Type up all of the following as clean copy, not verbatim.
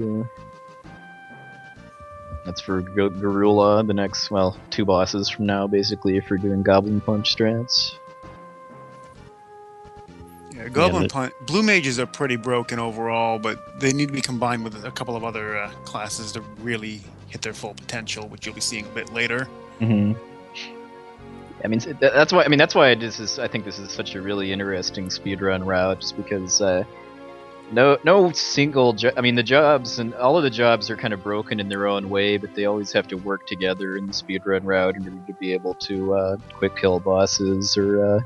Yeah. That's for Garula, the next, well, 2 bosses from now, basically, if we're doing Goblin Punch strats. Yeah, Goblin Punch. Blue mages are pretty broken overall, but they need to be combined with a couple of other classes to really hit their full potential, which you'll be seeing a bit later. Mm-hmm. I mean, that's why. I mean, that's why this is. I think this is such a really interesting speedrun route, just because no single. I mean, the jobs and all of the jobs are kind of broken in their own way, but they always have to work together in the speedrun route in order to be able to quick kill bosses or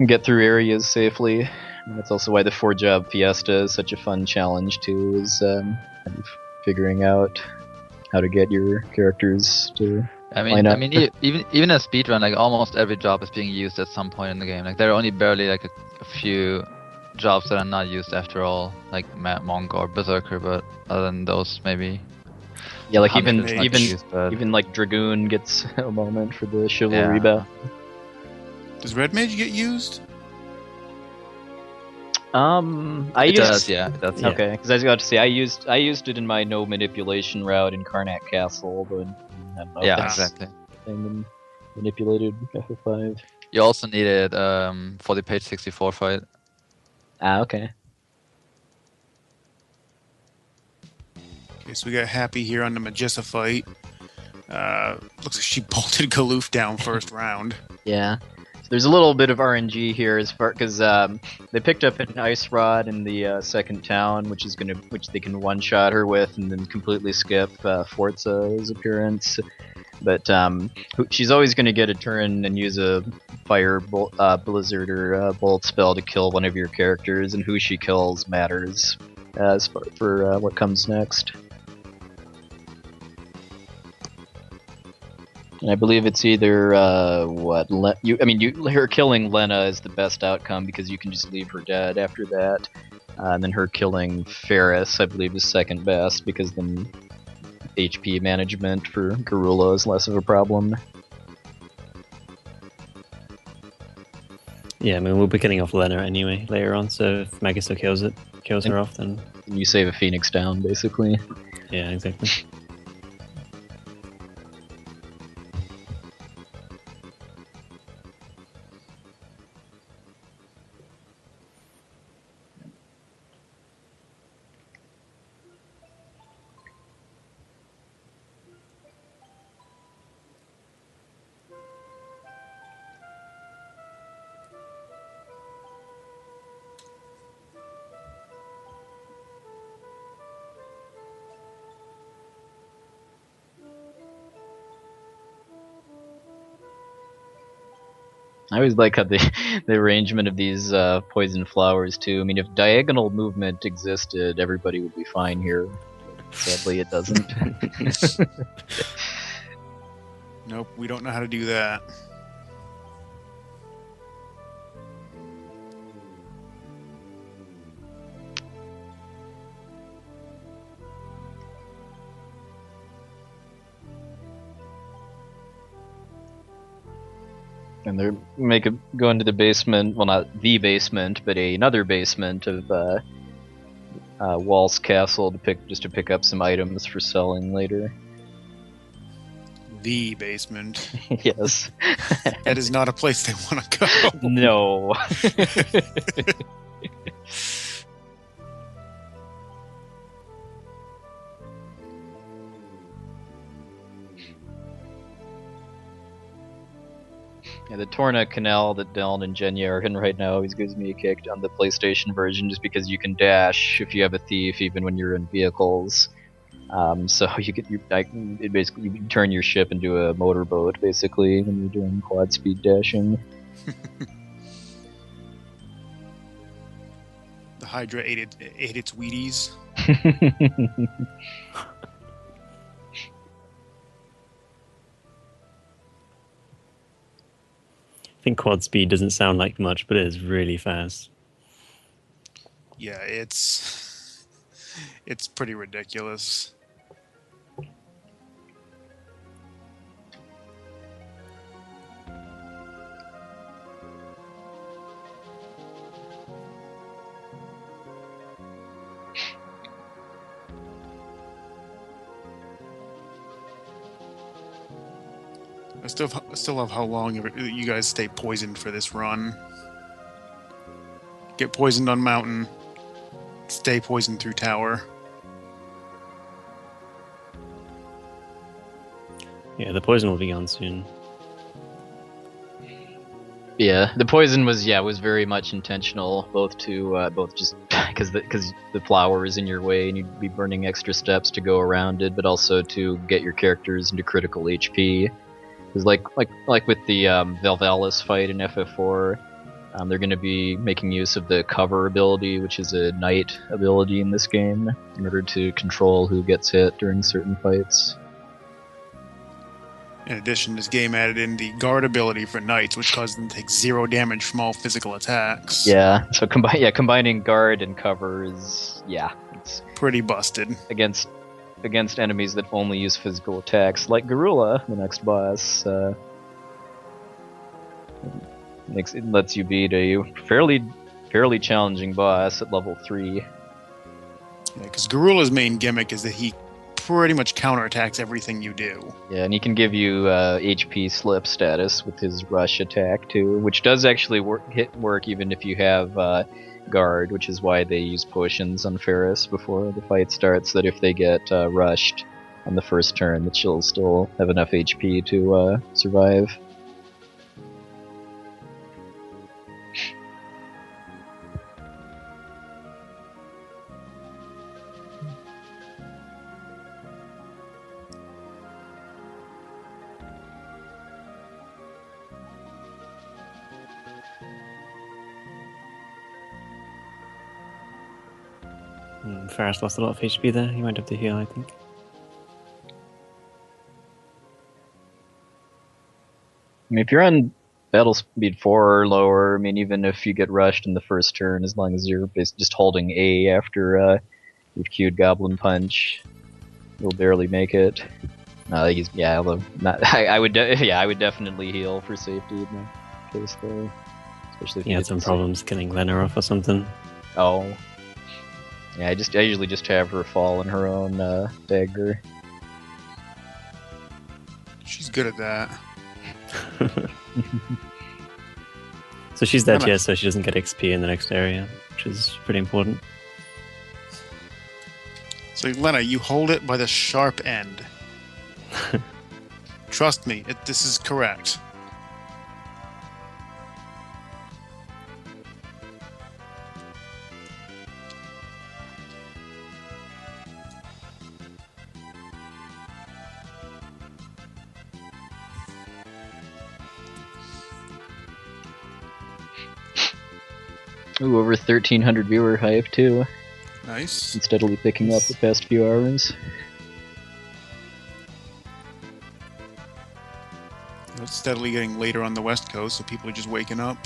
get through areas safely. And that's also why the 4-job Fiesta is such a fun challenge too. Is kind of figuring out how to get your characters to. I mean, even a speedrun, like almost every job is being used at some point in the game. Like there are only barely like a few jobs that are not used after all, like Monk or Berserker. But other than those, maybe. Yeah, like even like Dragoon gets a moment for the chivalry battle. Does Red Mage get used? It does. Okay, because I was about to say I used it in my no manipulation route in Karnak Castle, but I don't know exactly. Thing manipulated FF5. You also need it for the page 64 fight. Okay. Okay, so we got Happy here on the Magisa fight. Looks like she bolted Galoof down first round. Yeah. So there's a little bit of RNG here as far because they picked up an ice rod in the second town, which they can one-shot her with, and then completely skip Forza's appearance. But she's always going to get a turn and use a fire blizzard or bolt spell to kill one of your characters, and who she kills matters as for what comes next. And I believe it's either her killing Lena is the best outcome because you can just leave her dead after that, and then her killing Ferris I believe is second best because then HP management for Garula is less of a problem. Yeah, I mean we'll be killing off Lena anyway later on, so if Magisa kills her off, then you save a Phoenix down basically. Yeah, exactly. I always like how the arrangement of these poison flowers too. I mean, if diagonal movement existed, everybody would be fine here. Sadly, it doesn't. Nope, we don't know how to do that. And they're go into the basement. Well, not the basement, but another basement of Wals Castle to pick up some items for selling later. The basement. Yes. That is not a place they want to go. No. Yeah, the Torna Canal that Dylan and Jenya are in right now always gives me a kick on the PlayStation version, just because you can dash if you have a thief, even when you're in vehicles. So you turn your ship into a motorboat basically when you're doing quad speed dashing. The Hydra ate its Wheaties. I think quad speed doesn't sound like much, but it is really fast. Yeah, it's pretty ridiculous. I still love how long you guys stay poisoned for this run. Get poisoned on mountain. Stay poisoned through tower. Yeah, the poison will be gone soon. Yeah, the poison was very much intentional, both just because the flower is in your way and you'd be burning extra steps to go around it, but also to get your characters into critical HP. Because like with the Valvalis fight in FF4, they're going to be making use of the cover ability, which is a knight ability in this game, in order to control who gets hit during certain fights. In addition, this game added in the guard ability for knights, which causes them to take 0 damage from all physical attacks. Yeah, so combining guard and cover is it's Pretty busted. against enemies that only use physical attacks, like Garula, the next boss. It lets you beat a fairly challenging boss at level 3. Yeah, because Garula's main gimmick is that he pretty much counterattacks everything you do. Yeah, and he can give you HP slip status with his rush attack too, which does actually work even if you have guard, which is why they use potions on Ferris before the fight starts, that if they get rushed on the first turn, that she'll still have enough HP to survive. Ferris lost a lot of HP there. He might have to heal, I think. I mean, if you're on battle speed 4 or lower, I mean, even if you get rushed in the first turn, as long as you're just holding A after you've queued Goblin Punch, you'll barely make it. I would definitely heal for safety in that case, though. Especially if He had some problems killing Lena off or something. Oh. Yeah, I usually just have her fall in her own dagger. She's good at that. So she's dead, yeah, so she doesn't get XP in the next area, which is pretty important. So, Lena, you hold it by the sharp end. Trust me, this is correct. Ooh, over 1,300 viewer hype too. Nice. And steadily picking up the past few hours. It's steadily getting later on the West Coast, so people are just waking up.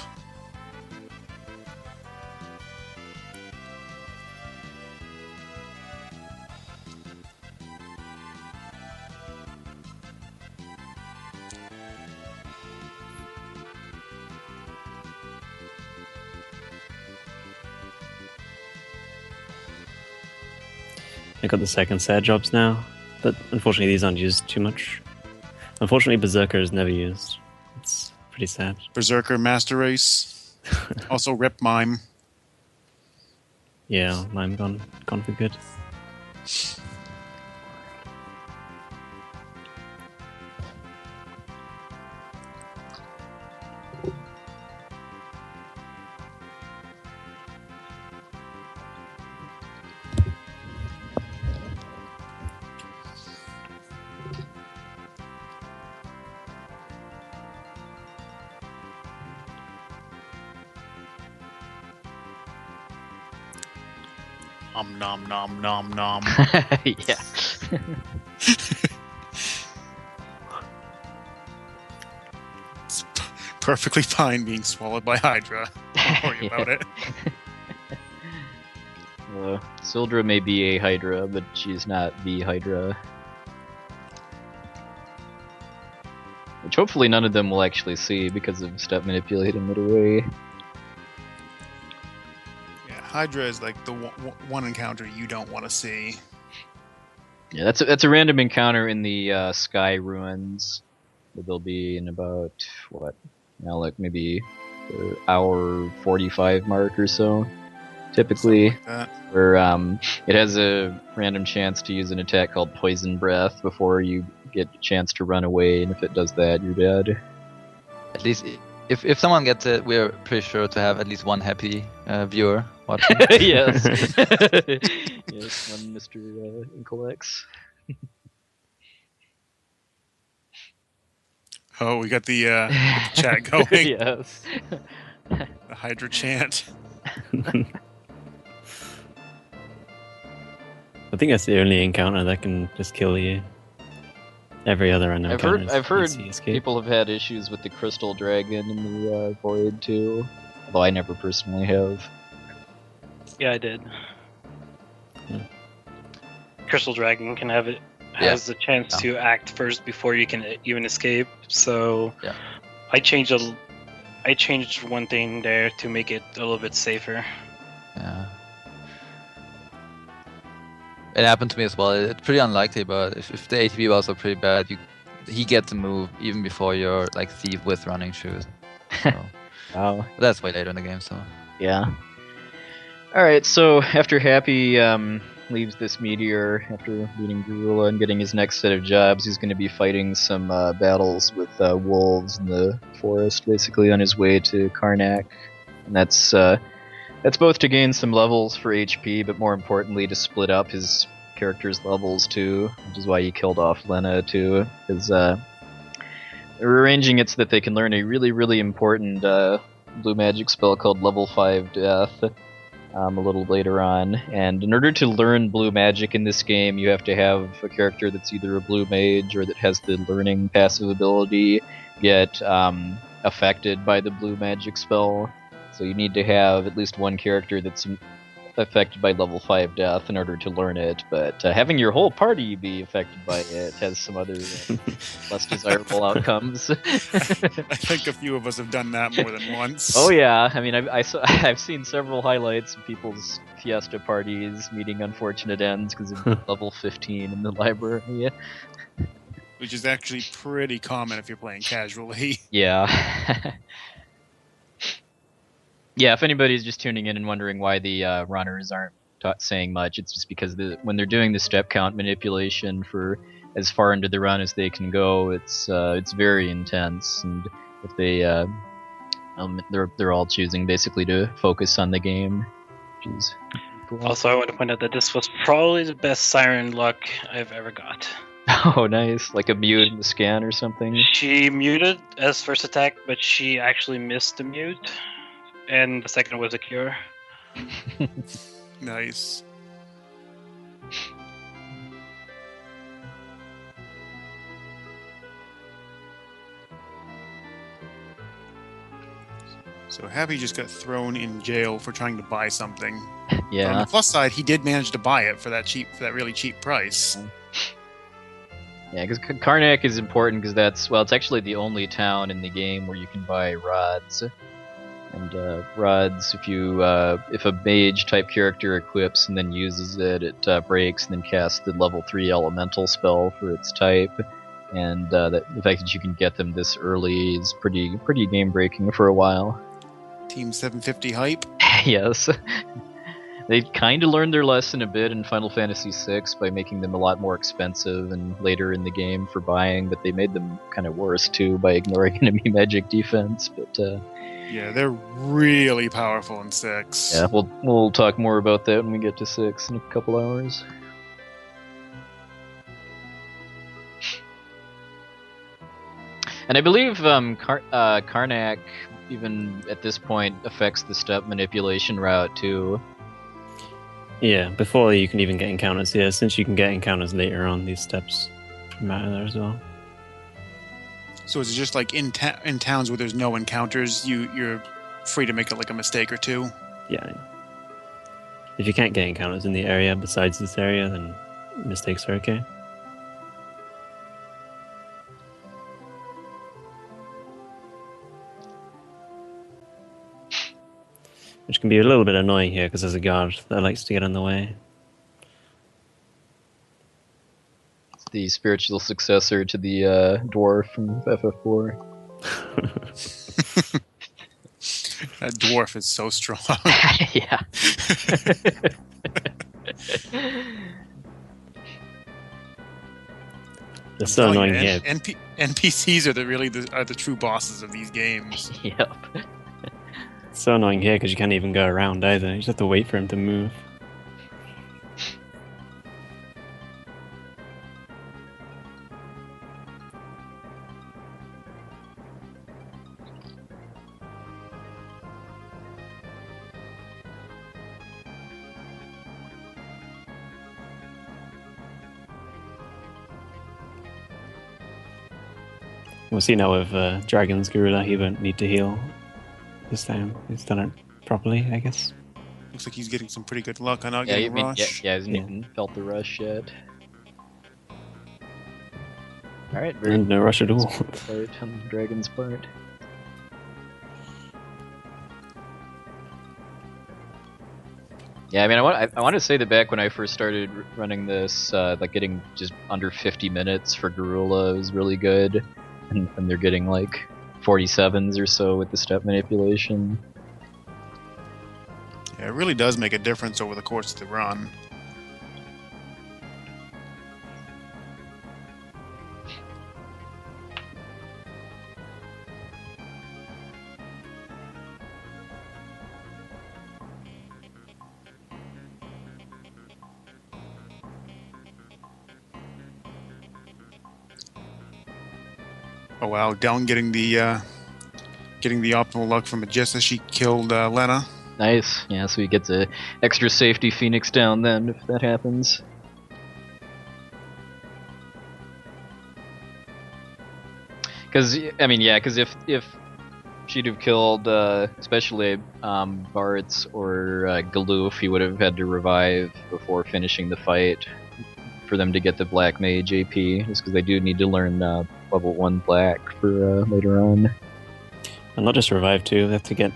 I got the second set jobs now, but unfortunately these aren't used too much. Unfortunately, Berserker is never used. It's pretty sad. Berserker, Master Race. Also, Rip Mime. Yeah, Mime gone for good. Nom nom nom nom. Yeah. It's perfectly fine being swallowed by Hydra. Don't worry about it. Sildra may be a Hydra, but she's not the Hydra. Which hopefully none of them will actually see because of step manipulating it away. Hydra is like the one encounter you don't want to see. Yeah, that's a random encounter in the Sky Ruins, but they'll be in about what? Now, like maybe the hour 45 mark or so. Typically, Something like that. where it has a random chance to use an attack called Poison Breath before you get a chance to run away, and if it does that, you're dead. At least if someone gets it, we're pretty sure to have at least one happy viewer watching. Yes. Yes, one Mr. Incolex. Oh, we got the chat going. Yes. The Hydra chant. I think that's the only encounter that can just kill you. Every other random encounter is I've heard easy escape. people have had issues with the Crystal Dragon in the Void too, although I never personally have. Yeah, I did. Yeah. Crystal Dragon can have it has the chance to act first before you can even escape. So Yeah. I changed one thing there to make it a little bit safer. Yeah. It happened to me as well. It's pretty unlikely, but if the ATB was pretty bad, he gets to move even before your like thief with running shoes. So, Wow. but that's way later in the game, so Yeah. Alright, so after Happy leaves this meteor, after beating Gorilla and getting his next set of jobs, he's going to be fighting some battles with wolves in the forest, basically on his way to Karnak. And that's both to gain some levels for HP, but more importantly to split up his character's levels too, which is why he killed off Lena too, because they're arranging it so that they can learn a really, really important blue magic spell called Level 5 Death a little later on. And in order to learn blue magic in this game, you have to have a character that's either a blue mage or that has the learning passive ability get affected by the blue magic spell. So you need to have at least one character that's affected by level 5 death in order to learn it, but having your whole party be affected by it has some other less desirable outcomes. I think a few of us have done that more than once. Oh yeah, I mean I've seen several highlights of people's fiesta parties meeting unfortunate ends because of level 15 in the library. Which is actually pretty common if you're playing casually. Yeah. Yeah, if anybody's just tuning in and wondering why the runners aren't saying much, it's just because when they're doing the step count manipulation for as far into the run as they can go, it's very intense, and if they they're all choosing basically to focus on the game, which is cool. Also, I want to point out that this was probably the best Siren luck I've ever got. Oh, nice! Like a mute in the scan or something. She muted as first attack, but she actually missed the mute. And the second was a cure. Nice. So Happy just got thrown in jail for trying to buy something. But on Yeah. the plus side, he did manage to buy it for that really cheap price. Yeah, because Karnak is important because it's actually the only town in the game where you can buy rods. And rods, if a mage type character equips and then uses it, it breaks and then casts the level 3 elemental spell for its type. And the fact that you can get them this early is pretty game breaking for a while. Team 750 hype. Yes. They kind of learned their lesson a bit in Final Fantasy VI by making them a lot more expensive and later in the game for buying, but they made them kind of worse too by ignoring enemy magic defense. But Yeah, they're really powerful in 6. yeah, we'll talk more about that when we get to 6 in a couple hours. And I believe Karnak, even at this point, affects the step manipulation route too. Yeah, before you can even get encounters. Yeah, since you can get encounters later on, these steps matter there as well. So is it just like in towns where there's no encounters, you're free to make like a mistake or two? Yeah. If you can't get encounters in the area besides this area, then mistakes are okay. Which can be a little bit annoying here because there's a guard that likes to get in the way. the spiritual successor to the dwarf from FF4. That dwarf is so strong. Yeah. It's so annoying you, here. NPCs are the true bosses of these games. Yep. It's so annoying here because you can't even go around either. You just have to wait for him to move. We'll see now with Dragon's Gorilla, he won't need to heal this time. He's done it properly, I guess. Looks like he's getting some pretty good luck on not Yeah, getting rush. he hasn't Yeah. even felt the rush yet. Alright, And no rush at all. part on the dragon's part. Yeah, I mean, I want to say that back when I first started running this, like getting just under 50 minutes for Gorilla was really good, and they're getting like 47s or so with the step manipulation. Yeah, it really does make a difference over the course of the run. Oh wow, Down getting the optimal luck from Magisa. She killed Lena. Nice, yeah, so he gets a extra safety Phoenix down then, if that happens. Because, I mean, yeah, because if she'd have killed, especially Bartz or Galoof, he would have had to revive before finishing the fight for them to get the Black Mage AP, just because they do need to learn level 1 Black for later on. And not just revive too, they have to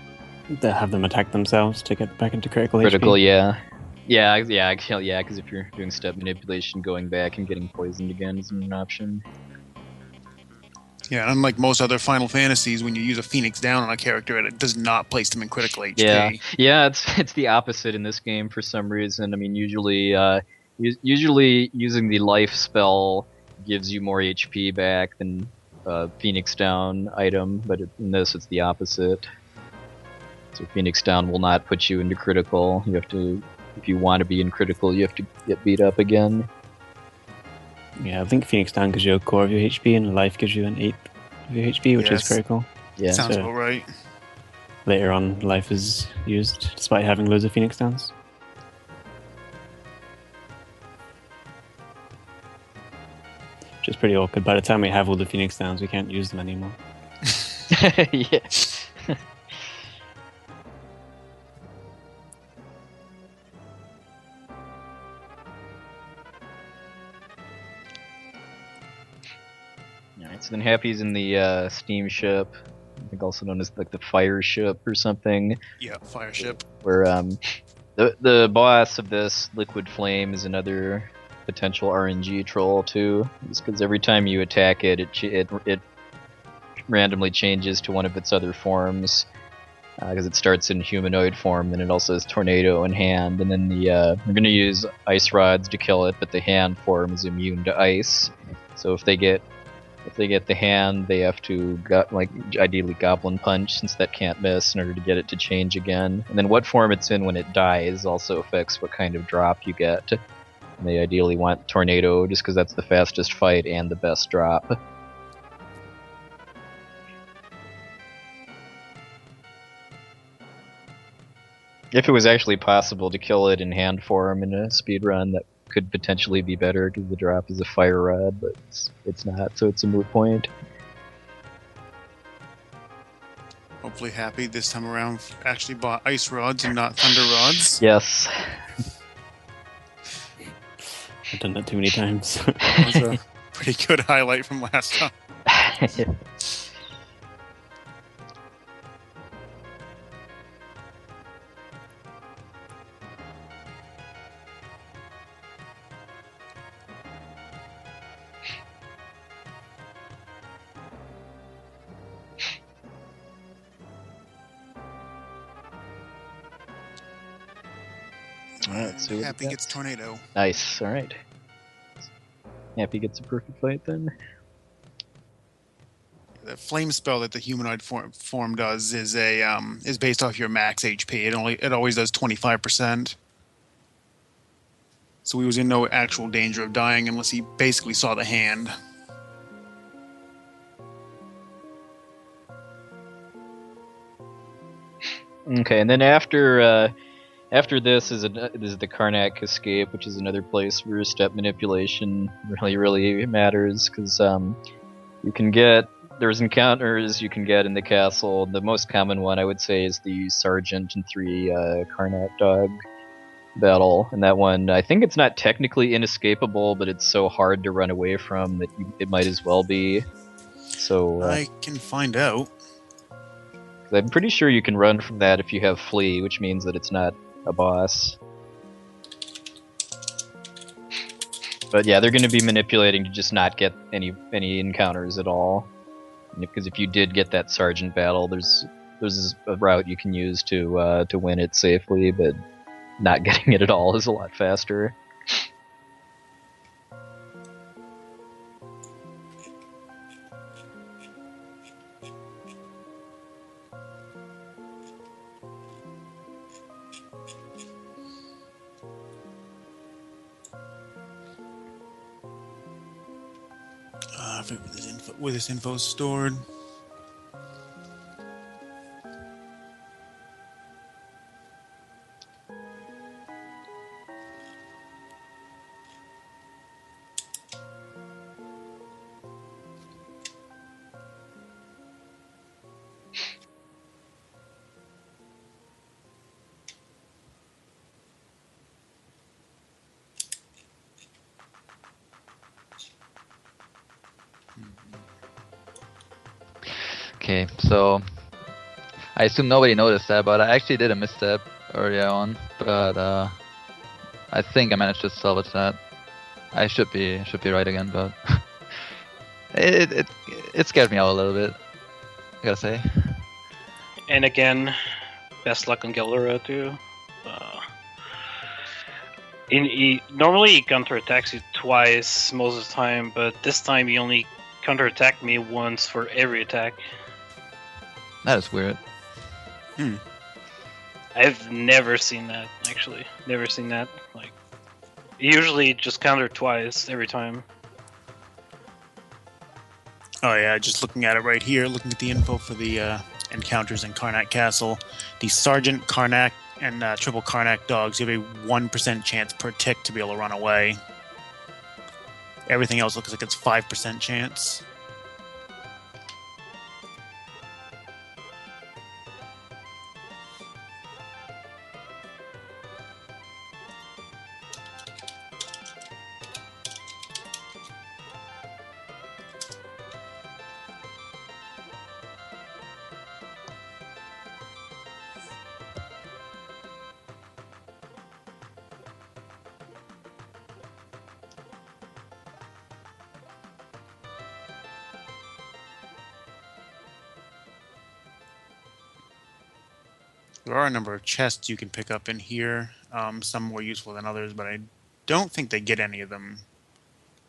have them attack themselves to get back into critical Critical, HP. yeah. Yeah, because if you're doing step manipulation, going back and getting poisoned again isn't an option. Yeah, unlike most other Final Fantasies, when you use a Phoenix down on a character, it does not place them in critical HP. Yeah, it's the opposite in this game for some reason. I mean, usually using the life spell gives you more HP back than Phoenix down item, but in this it's the opposite. So Phoenix down will not put you into critical. You have to, if you want to be in critical, you have to get beat up again. Yeah, I think Phoenix down gives you a core of your HP, and life gives you an 8 of your HP, which is Yes. critical. Yeah. Sounds So- about right. Later on, life is used despite having loads of Phoenix downs. Which is pretty awkward. By the time we have all the Phoenix downs, we can't use them anymore. Yeah. Alright, so then Happy's in the steam ship, I think also known as like the fire ship or something, Yeah, fire ship. where the boss of this liquid flame is another potential RNG troll too, just because every time you attack it, it randomly changes to one of its other forms, because it starts in humanoid form, then it also has tornado in hand, and then we're gonna use ice rods to kill it, but the hand form is immune to ice, so if they get the hand, they have to ideally Goblin Punch, since that can't miss, in order to get it to change again. And then what form it's in when it dies also affects what kind of drop you get. And they ideally want Tornado, just because that's the fastest fight and the best drop. If it was actually possible to kill it in hand form in a speedrun, that could potentially be better, because the drop is a fire rod, but it's not, so it's a moot point. Hopefully Happy this time around actually bought ice rods and not thunder rods. Yes. I've done that too many times. That was a pretty good highlight from last time. let's see what Happy we gets got. tornado. Nice. All right. Happy gets a perfect fight then. The flame spell that the humanoid form does is based off your max HP. It always does 25%. So he was in no actual danger of dying unless he basically saw the hand. Okay, and then after this is the Karnak escape, which is another place where step manipulation really matters, because there's encounters you can get in the castle. The most common one I would say is the Sergeant and 3 Karnak dog battle, and that one I think it's not technically inescapable, but it's so hard to run away from that it might as well be. So I can find out. I'm pretty sure you can run from that if you have flee, which means that it's not a boss. But yeah, they're going to be manipulating to just not get any encounters at all. Because if you did get that sergeant battle, there's a route you can use to win it safely, but not getting it at all is a lot faster. I forget where this info is stored. Okay, so I assume nobody noticed that, but I actually did a misstep earlier on, but I think I managed to salvage that. I should be right again, but it scared me out a little bit, I gotta say. And again, best luck on Gildera too. Normally he counterattacks you twice most of the time, but this time he only counterattacked me once for every attack. That is weird. I've never seen that, actually. Never seen that. Like, usually just counter twice every time. Oh yeah, just looking at it right here, looking at the info for the encounters in Karnak Castle. The Sergeant, Karnak, and Triple Karnak dogs, you have a 1% chance per tick to be able to run away. Everything else looks like it's 5% chance. There are a number of chests you can pick up in here, some more useful than others, but I don't think they get any of them.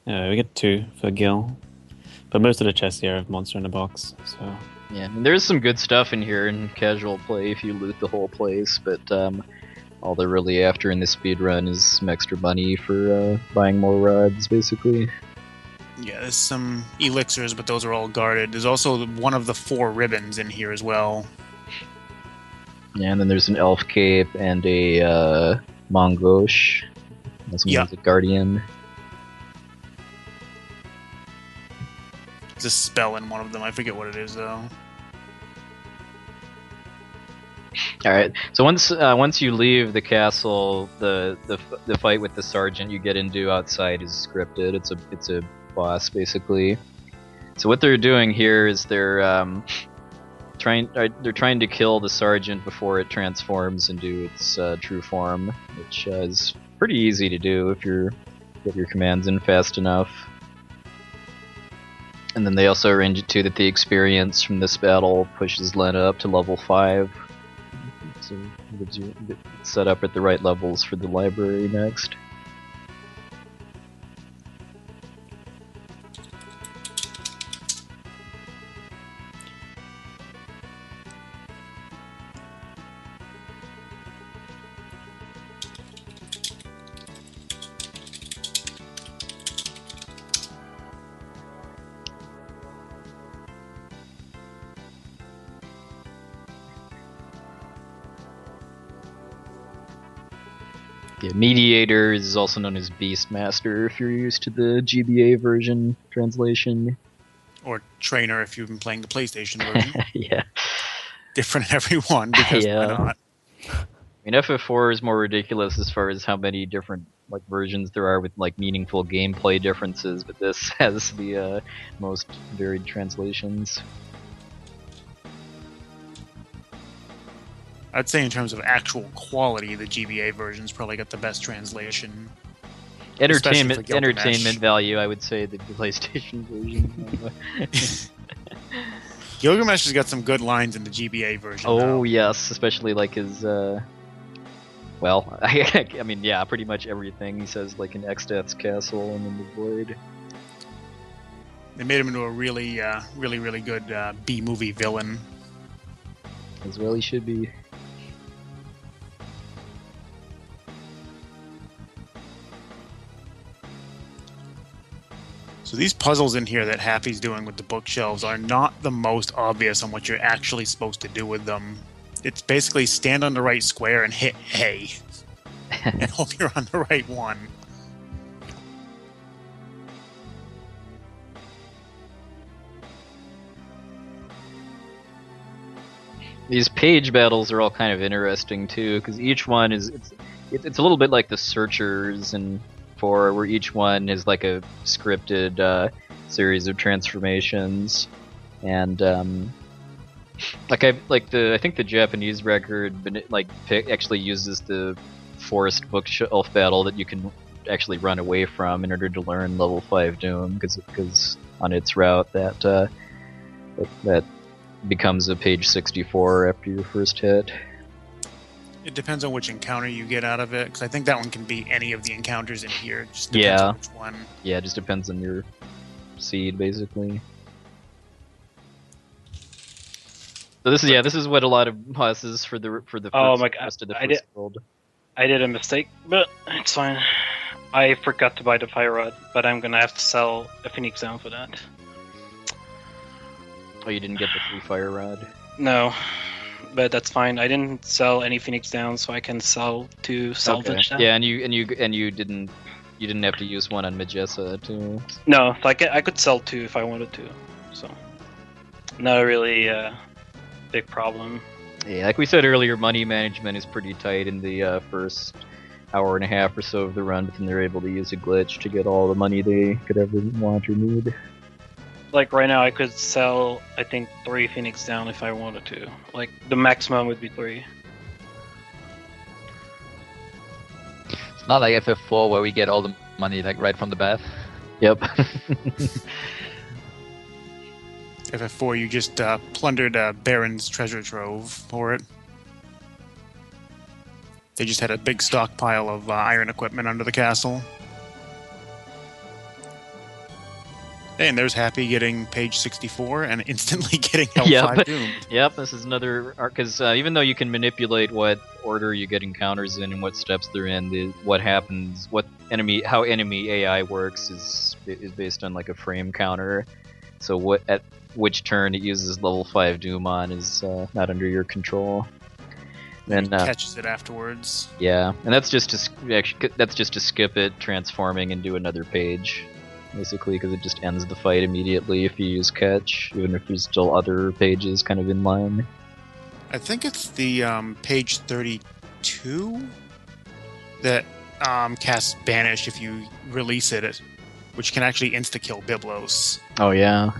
Yeah, we get 2 for Gil. But most of the chests here have monster in a box, so... Yeah, and there's some good stuff in here in casual play if you loot the whole place, but all they're really after in the speedrun is some extra money for buying more rods, basically. Yeah, there's some elixirs, but those are all guarded. There's also one of the 4 ribbons in here as well. Yeah, and then there's an elf cape and a mongosh. That's a guardian. There's a spell in one of them. I forget what it is though. All right. So once you leave the castle, the fight with the sergeant you get into outside is scripted. It's a boss basically. So what they're doing here is they're trying to kill the sergeant before it transforms into its true form, which is pretty easy to do if you get your commands in fast enough. And then they also arrange it too that the experience from this battle pushes Lena up to level 5. So it gives you set up at the right levels for the library next. Yeah, Mediator is also known as Beastmaster if you're used to the GBA version translation. Or Trainer if you've been playing the PlayStation version. Yeah. Different in every one, because why not? I mean, FF4 is more ridiculous as far as how many different like versions there are with like meaningful gameplay differences, but this has the most varied translations. I'd say in terms of actual quality, the GBA version's probably got the best translation. Entertainment Especially for Gilgamesh. entertainment value, I would say the PlayStation version. Gilgamesh has got some good lines in the GBA version. Oh though. yes, especially like his well, I mean, yeah, pretty much everything he says, like in Exdeath's Castle and in the Void. They made him into a really good B-movie villain. As well he should be. So these puzzles in here that Happy's doing with the bookshelves are not the most obvious on what you're actually supposed to do with them. It's basically stand on the right square and hit A. And hope you're on the right one. These page battles are all kind of interesting too, because each one is it's a little bit like the Searchers and 4, where each one is like a scripted series of transformations, and I think the Japanese record actually uses the forest bookshelf battle that you can actually run away from in order to learn level 5 Doom, because on its route that becomes a page 64 after your first hit. It depends on which encounter you get out of it, because I think that one can be any of the encounters in here. It just depends on which one. Yeah, it just depends on your seed, basically. So this is what a lot of bosses for the Oh my God, rest of the I first world. I did a mistake, but it's fine. I forgot to buy the fire rod, but I'm gonna have to sell a Phoenix down for that. Oh, you didn't get the free fire rod? No, but that's fine. I didn't sell any Phoenix down, so I can sell to salvage them. Yeah, and you didn't have to use one on Magisa too. No, like I could sell 2 if I wanted to, so not a really big problem. Yeah, like we said earlier, money management is pretty tight in the first hour and a half or so of the run, but then they're able to use a glitch to get all the money they could ever want or need. Like right now, I could sell, I think, 3 Phoenix down if I wanted to. Like the maximum would be 3. It's not like FF4 where we get all the money like right from the bat. Yep. FF4, you just plundered Baron's treasure trove for it. They just had a big stockpile of iron equipment under the castle. And there's Happy getting page 64 and instantly getting L5 Doom. Yep, this is another because even though you can manipulate what order you get encounters in and what steps they're in, what happens, how enemy AI works is based on like a frame counter. So at which turn it uses level 5 Doom on is not under your control. Then catches it afterwards. Yeah, and that's just to skip it transforming and do another page. Basically, because it just ends the fight immediately if you use catch, even if there's still other pages kind of in line. I think it's the page 32 that casts Banish if you release it, which can actually insta-kill Byblos. Oh yeah,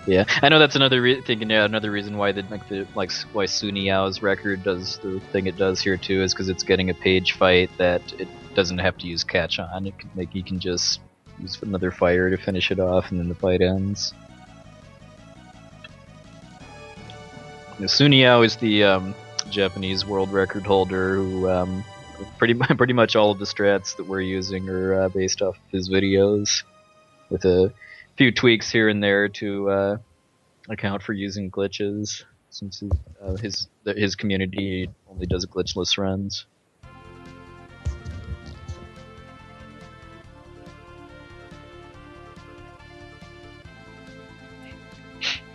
yeah. I know that's another another reason why why Suniao's record does the thing it does here too, is because it's getting a page fight that it doesn't have to use catch on. You can just use another fire to finish it off, and then the fight ends. Suniao is the Japanese world record holder who pretty much all of the strats that we're using are based off of his videos, with a few tweaks here and there to account for using glitches, since his community only does glitchless runs.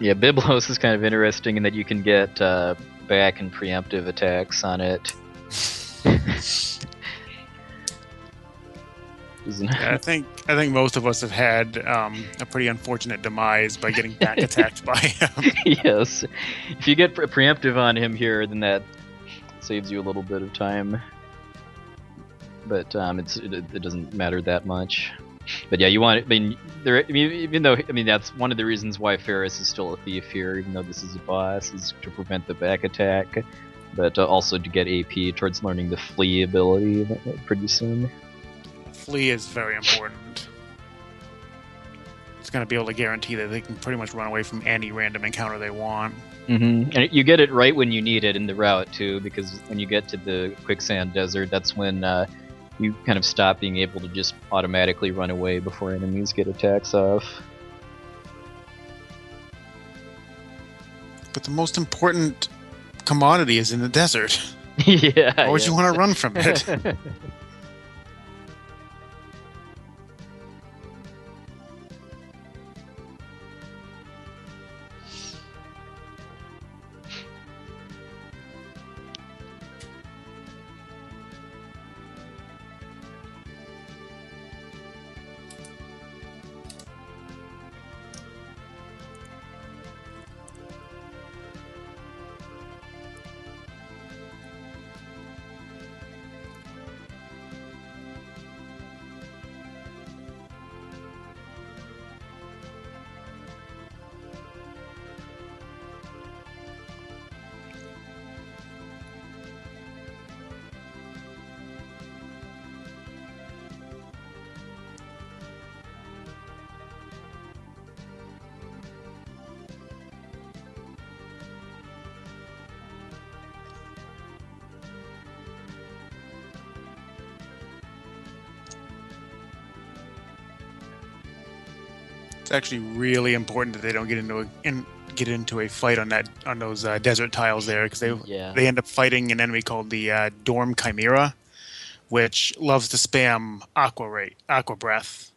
Yeah, Byblos is kind of interesting in that you can get back and preemptive attacks on it. Yeah, I think most of us have had a pretty unfortunate demise by getting back attacked by him. Yes, if you get preemptive on him here, then that saves you a little bit of time. But it doesn't matter that much. But yeah, you want. That's one of the reasons why Ferris is still a thief here, even though this is a boss, is to prevent the back attack, but also to get AP towards learning the flee ability pretty soon. Flee is very important. It's going to be able to guarantee that they can pretty much run away from any random encounter they want. Mm-hmm. And you get it right when you need it in the route too, because when you get to the Quicksand Desert, that's when you kind of stop being able to just automatically run away before enemies get attacks off. But the most important commodity is in the desert. Yeah. Why would you want to run from it? It's actually really important that they don't get into a fight on those desert tiles there, because they end up fighting an enemy called the Dorm Chimera, which loves to spam Aqua Breath,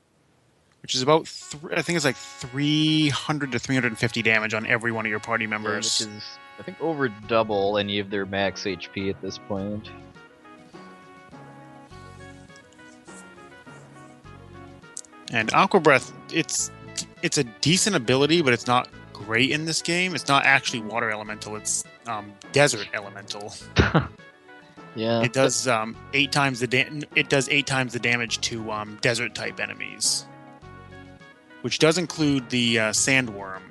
which is about I think it's like 300 to 350 damage on every one of your party members. Yeah, which is I think over double any of their max HP at this point. And Aqua Breath, it's a decent ability, but it's not great in this game. It's not actually water elemental. It's desert elemental. Yeah. It does 8 times the damage to desert type enemies, which does include the sandworm.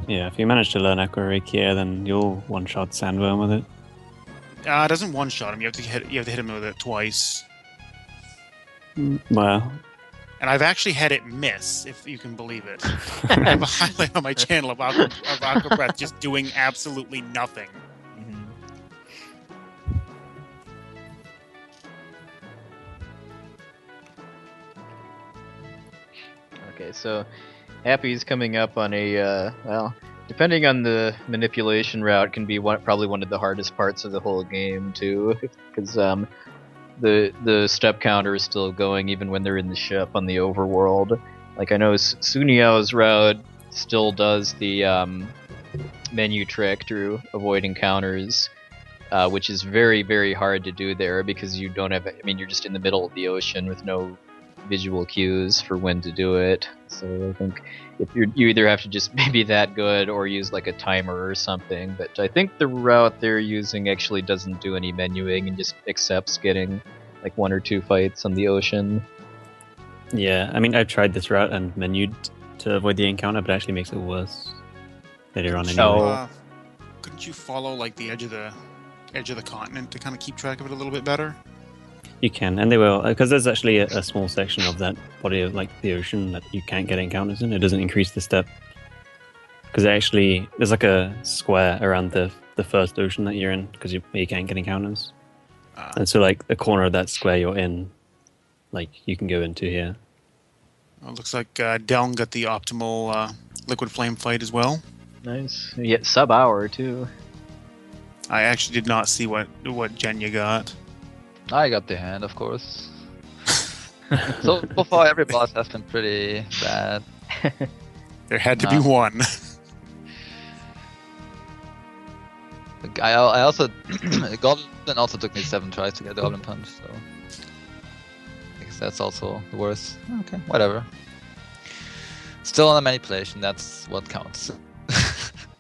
Yeah, if you manage to learn Aqua Reiki, then you'll one-shot sandworm with it. It doesn't one-shot him. You have to hit him with it twice. Well. And I've actually had it miss, if you can believe it. I have a highlight on my channel of Aqua Breath just doing absolutely nothing. Okay, so Happy's coming up on a depending on the manipulation route, can be probably one of the hardest parts of the whole game too, because the step counter is still going even when they're in the ship on the overworld. Like I know Sunyao's route still does the menu trick through avoiding counters, which is very, very hard to do there because you don't have. I mean, you're just in the middle of the ocean with no visual cues for when to do it. So I think if you either have to just be that good or use like a timer or something. But I think the route they're using actually doesn't do any menuing and just accepts getting like 1 or 2 fights on the ocean. Yeah, I mean, I've tried this route and menued to avoid the encounter, but it actually makes it worse later on anyway. Couldn't you follow like the edge of the continent to kind of keep track of it a little bit better? You can, and they will, because there's actually a small section of that body of like the ocean that you can't get encounters in. It doesn't increase the step because there's like a square around the the first ocean that you're in because you can't get encounters. And so like the corner of that square you're in, like you can go into here. Well, it looks like Deln got the optimal liquid flame fight as well. Nice. You get sub-hour, too. I actually did not see what Jenya got. I got the hand, of course. So far, every boss has been pretty bad. There had to be one. I also Goblin also took me 7 tries to get the Goblin Punch, so I guess that's also the worst. Okay, whatever. Still on a manipulation, that's what counts.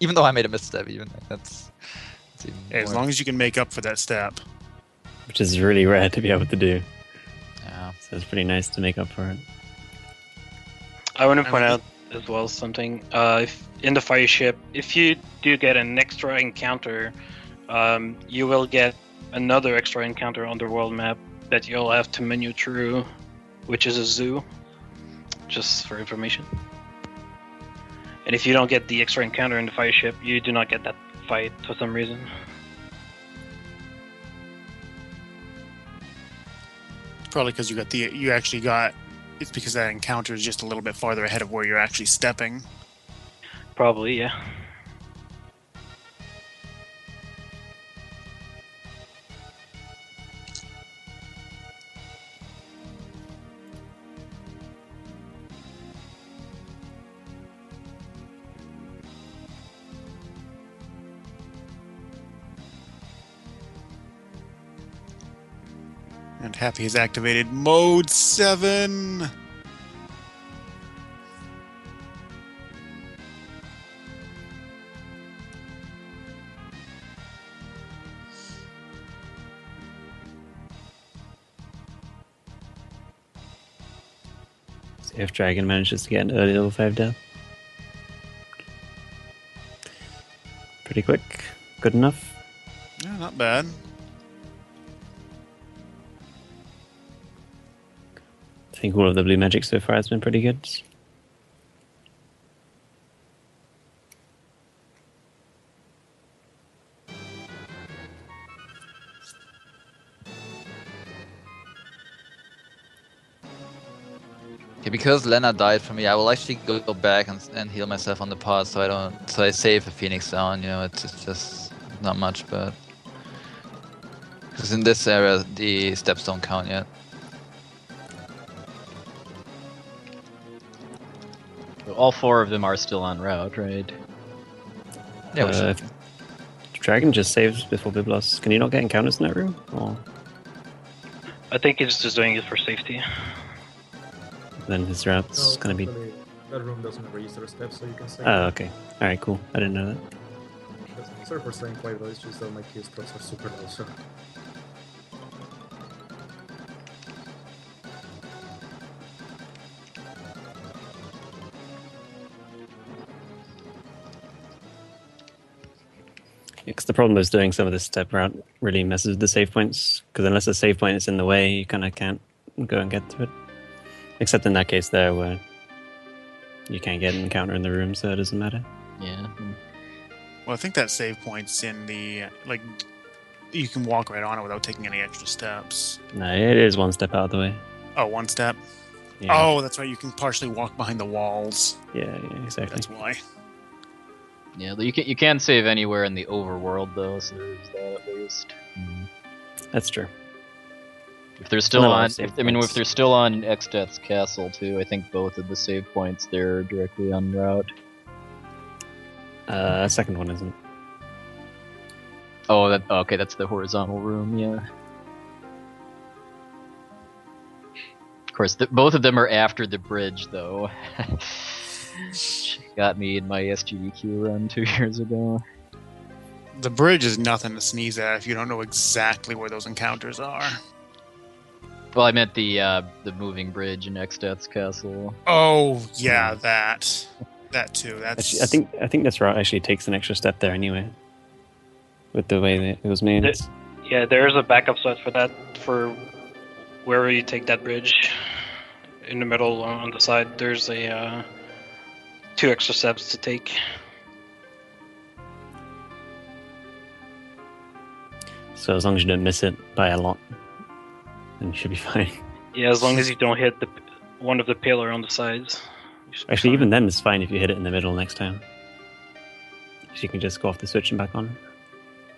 Even though I made a misstep, that's even As long as you can make up for that step. Which is really rare to be able to do. Yeah. So it's pretty nice to make up for it. I want to point out as well something. If in the fire ship, if you do get an extra encounter, you will get another extra encounter on the world map that you'll have to menu through, which is a zoo. Just for information. And if you don't get the extra encounter in the fire ship, you do not get that fight for some reason. It's probably because it's because that encounter is just a little bit farther ahead of where you're actually stepping. Probably, yeah. And Happy has activated Mode 7! See if Dragon manages to get an early level 5 death. Pretty quick. Good enough. Yeah, not bad. I think all of the blue magic so far has been pretty good. Okay, because Lena died for me, I will actually go back and heal myself on the pod, so I save a Phoenix down. It's just not much, but because in this area the steps don't count yet. All 4 of them are still en route, right? Yeah, Dragon just saves before Byblos. Can you not get encounters in that room? Or I think he's just doing it for safety. then his route's gonna be... That room doesn't register steps, so you can say. Oh, okay. Alright, cool. I didn't know that. Sorry for saying 5 though, it's just that my key stats are super low, so... Because the problem is doing some of this step route really messes with the save points. Because unless a save point is in the way, you kind of can't go and get to it. Except in that case there, where you can't get an encounter in the room, so it doesn't matter. Yeah. Well, I think that save point's in the, you can walk right on it without taking any extra steps. No, it is one step out of the way. Oh, 1 step? Yeah. Oh, that's right, you can partially walk behind the walls. Yeah, exactly. That's why. Yeah, you can save anywhere in the overworld, though, so there's that at least. That's true. If they're still Not a lot on, of save if points. they're still on Exdeath's Castle too, I think both of the save points they're directly en route. Second one isn't. Oh, okay, that's the horizontal room, yeah. Of course, both of them are after the bridge, though. Which got me in my SGDQ run 2 years ago. The bridge is nothing to sneeze at if you don't know exactly where those encounters are. Well, I meant the moving bridge in Exdeath's Castle. Oh, yeah, that too. That's. Actually, I think this route actually takes an extra step there anyway. With the way that it was made. Yeah, there's a backup slot for that, for wherever you take that bridge. In the middle, on the side, there's a 2 extra steps to take. So as long as you don't miss it by a lot, then you should be fine. Yeah, as long as you don't hit one of the pillar on the sides. You should be Actually, fine. even then it's fine if you hit it in the middle next time. So you can just go off the switch and back on.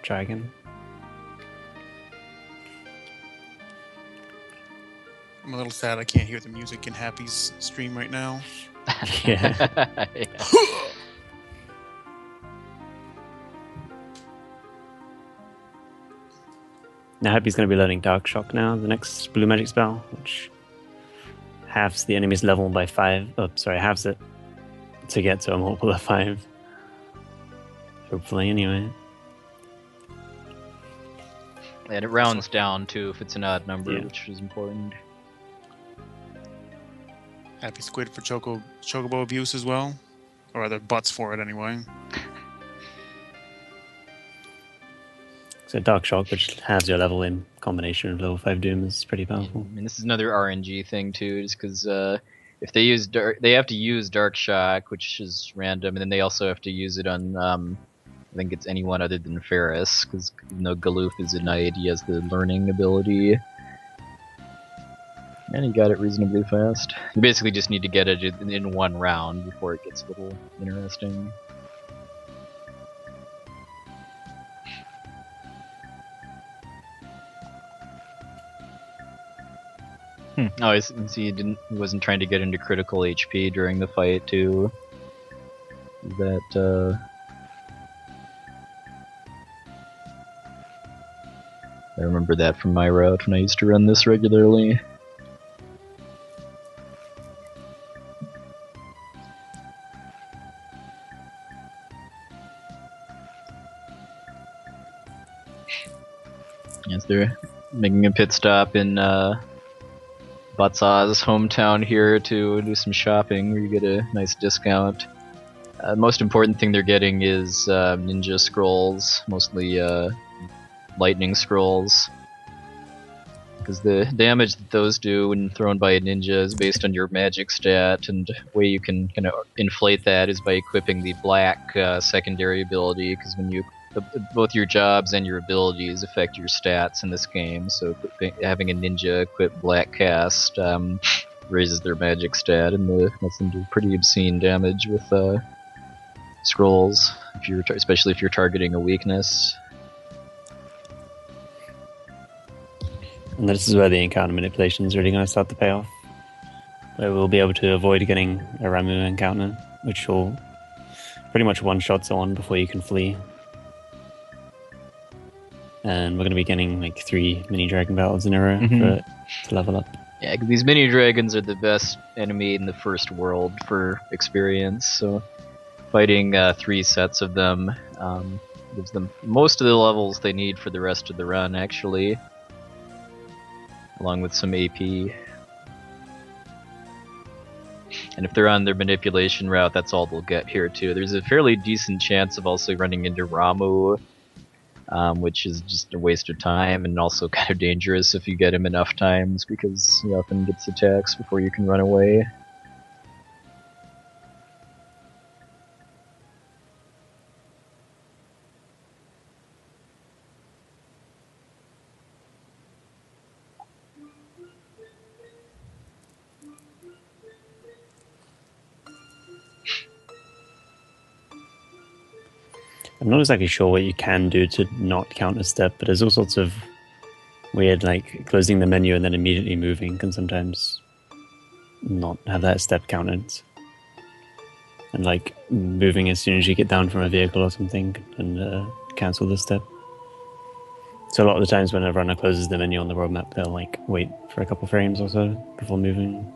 Try again. I'm a little sad I can't hear the music in Happy's stream right now. Yeah. Yeah. Now Happy's going to be learning Dark Shock now, the next blue magic spell, which halves the enemy's level by 5. Oh, sorry, halves it to get to a multiple of 5. Hopefully, anyway. And it rounds down too if it's an odd number, Yeah. which is important. Happy Squid for Chocobo abuse as well. Or rather, butts for it anyway. So Dark Shock, which halves your level in combination with level 5 Doom, is pretty powerful. And this is another RNG thing too, just because if they use they have to use Dark Shock, which is random, and then they also have to use it on I think it's anyone other than Ferris, because even though Galoof is a knight, he has the learning ability. And he got it reasonably fast. You basically just need to get it in one round before it gets a little interesting. Oh, I see. He wasn't trying to get into critical HP during the fight too. That I remember that from my route when I used to run this regularly. Yes, they're making a pit stop in Batsaw's hometown here to do some shopping where you get a nice discount. Most important thing they're getting is ninja scrolls, mostly lightning scrolls. Because the damage that those do when thrown by a ninja is based on your magic stat, and the way you can kind of inflate that is by equipping the black secondary ability, because when you both your jobs and your abilities affect your stats in this game, so having a ninja equip black cast raises their magic stat and lets them do pretty obscene damage with scrolls, especially if you're targeting a weakness. And this is where the encounter manipulation is really going to start to pay off. Where we'll be able to avoid getting a Ramu encounter, which will pretty much one-shot someone before you can flee. And we're going to be getting like 3 mini dragon battles in a row to level up. Yeah, 'cause these mini dragons are the best enemy in the first world for experience, so fighting 3 sets of them gives them most of the levels they need for the rest of the run, actually, along with some AP. And if they're on their manipulation route, that's all they'll get here too. There's a fairly decent chance of also running into Ramu, which is just a waste of time and also kind of dangerous if you get him enough times, because he often gets attacks before you can run away. I'm not exactly sure what you can do to not count a step, but there's all sorts of weird, like closing the menu and then immediately moving can sometimes not have that step counted. And like moving as soon as you get down from a vehicle or something and cancel the step. So a lot of the times when a runner closes the menu on the roadmap, they'll like wait for a couple frames or so before moving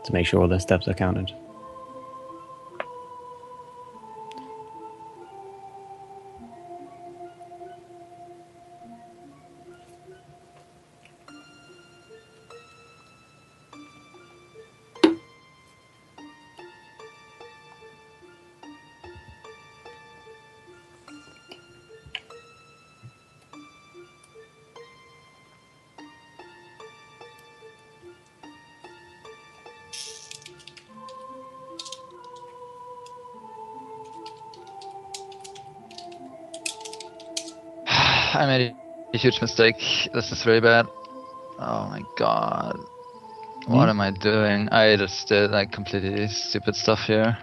to make sure all their steps are counted. I'm ready. A huge mistake. This is very bad. Oh my god. What am I doing? I just did like completely stupid stuff here.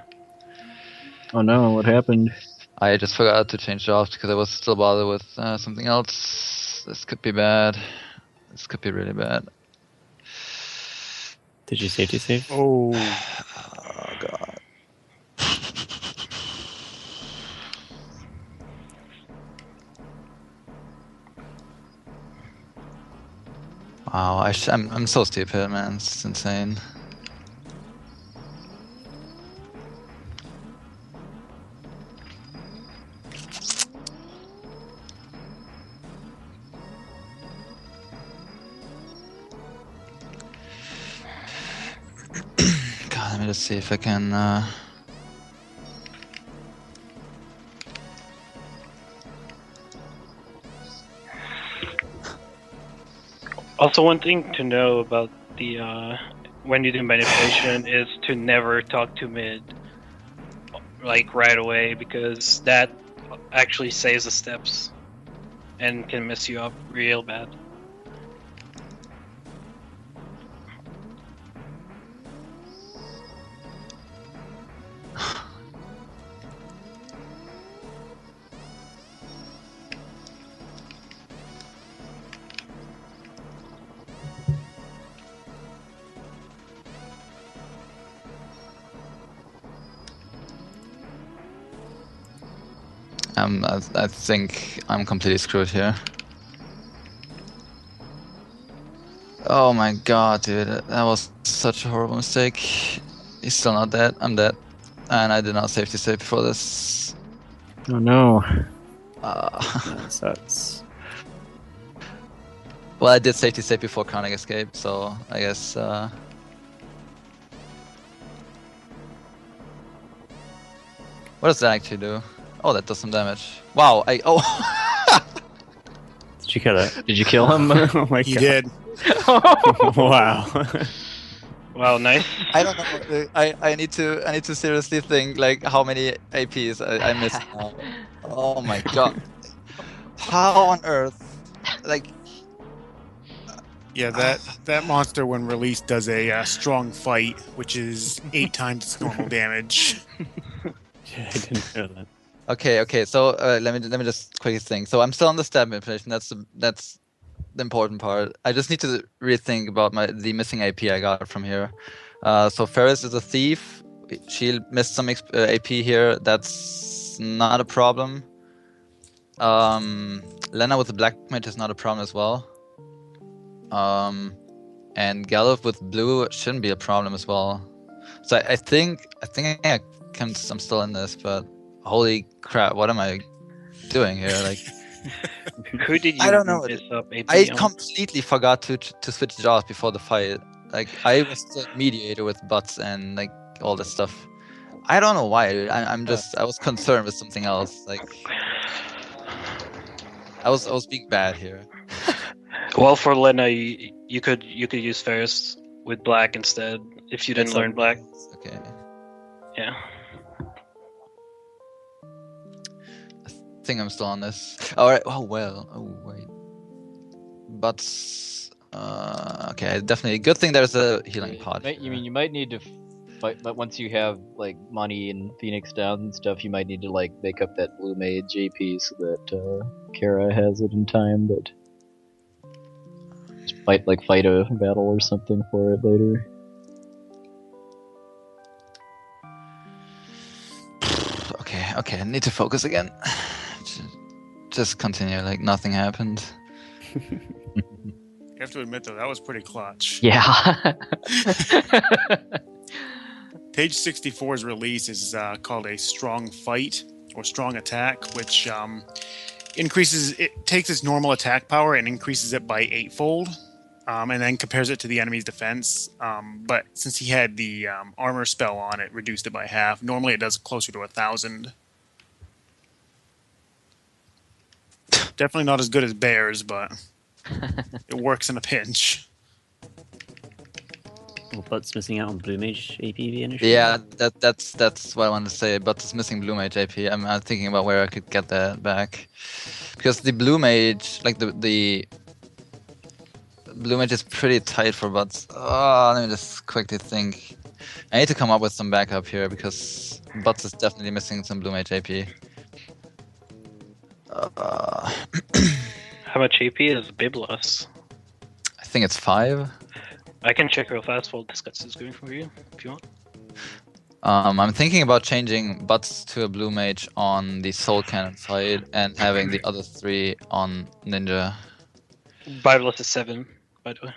Oh no, what happened? I just forgot to change jobs because I was still bothered with something else. This could be bad. This could be really bad. Did you safety save? Oh, Oh god. Wow, I'm so stupid, man. It's insane. God, let me just see if I can. Also, one thing to know about the when you do manipulation is to never talk to mid like right away, because that actually saves the steps and can mess you up real bad. I think I'm completely screwed here. Oh my god, dude, that was such a horrible mistake. He's still not dead. I'm dead, and I did not safety save before this. Oh no. That sucks. Well, I did safety save before Karnak escaped, so I guess. What does that actually do? Oh, that does some damage. Wow, oh. Did you kill it? Did you kill him? Oh my he god. did. Wow. Wow, nice. I don't know. I need to seriously think like how many APs I missed now. Oh my god. How on earth? Like. Yeah, that monster when released does a strong fight, which is 8 times its normal damage. Yeah, I didn't know that. Okay. So let me just quickly think. So I'm still on the stab manipulation. That's the important part. I just need to rethink about the missing AP I got from here. So Ferris is a thief. She missed some AP here. That's not a problem. Lena with the black mage is not a problem as well. And Gallup with blue shouldn't be a problem as well. So I think I'm still in this, but holy crap, what am I doing here? Like, Who did you I don't know. mess up AP I on? completely forgot to switch jobs before the fight. Like, I was still mediator with bots and like all this stuff. I don't know why. Dude. I was concerned with something else. Like, I was being bad here. Well, for Lena, you could use Ferris with black instead if you didn't learn black. Okay. Yeah. I think I'm still on this. All right. Oh well. Oh wait. But okay. Definitely. Good thing there's a healing pod. You might need to fight, but once you have like money and Phoenix Downs and stuff, you might need to like make up that blue mage AP so that Kara has it in time. But just fight a battle or something for it later. Okay. I need to focus again. Just continue like nothing happened. You have to admit, though, that was pretty clutch. Yeah. Page 64's release is called a strong fight or strong attack, which takes its normal attack power and increases it by 8-fold, and then compares it to the enemy's defense. But since he had the armor spell on, it reduced it by half. Normally, it does closer to 1,000. Definitely not as good as Bear's, but it works in a pinch. Well, But's missing out on Blue Mage APV initially. Yeah, that's what I wanted to say. But it's missing Blue Mage AP. I'm thinking about where I could get that back. because the blue mage, like the blue mage is pretty tight for bots. Let me just quickly think. I need to come up with some backup here because bots is definitely missing some blue mage AP. How much AP is Byblos? I think it's 5. I can check real fast while Discuss is going for you, if you want. I'm thinking about changing bots to a blue mage on the soul cannon side and having the other 3 on ninja. Byblos is 7, by the way.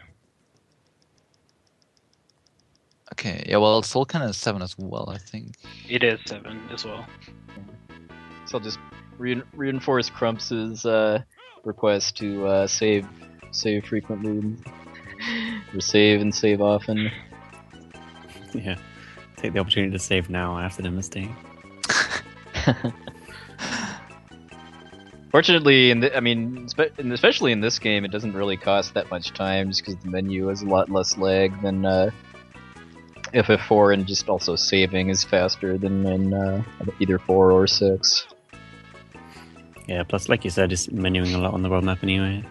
Okay, yeah, well, soul cannon is 7 as well, I think. It is 7 as well. So I'll just reinforce Crumps's request to save frequently, or save and save often. Yeah. Take the opportunity to save now after the mistake. Fortunately, especially in this game, it doesn't really cost that much time, just because the menu has a lot less lag than FF4, and just also saving is faster than in either 4 or 6. Yeah, plus, like you said, just menuing a lot on the world map anyway.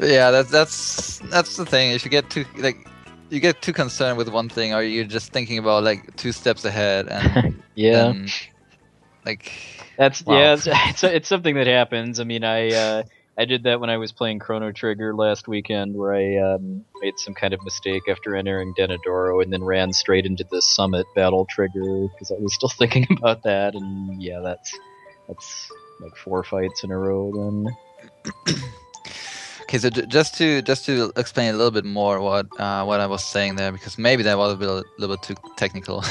But yeah, that's the thing. If you get too concerned with one thing, or you're just thinking about like 2 steps ahead, and Yeah. then, like That's wow. yeah, it's something that happens. I mean, I did that when I was playing Chrono Trigger last weekend, where I made some kind of mistake after entering Denadoro, and then ran straight into the Summit battle trigger because I was still thinking about that. And yeah, that's like 4 fights in a row. Then Okay, so just to explain a little bit more what I was saying there, because maybe that was a little bit too technical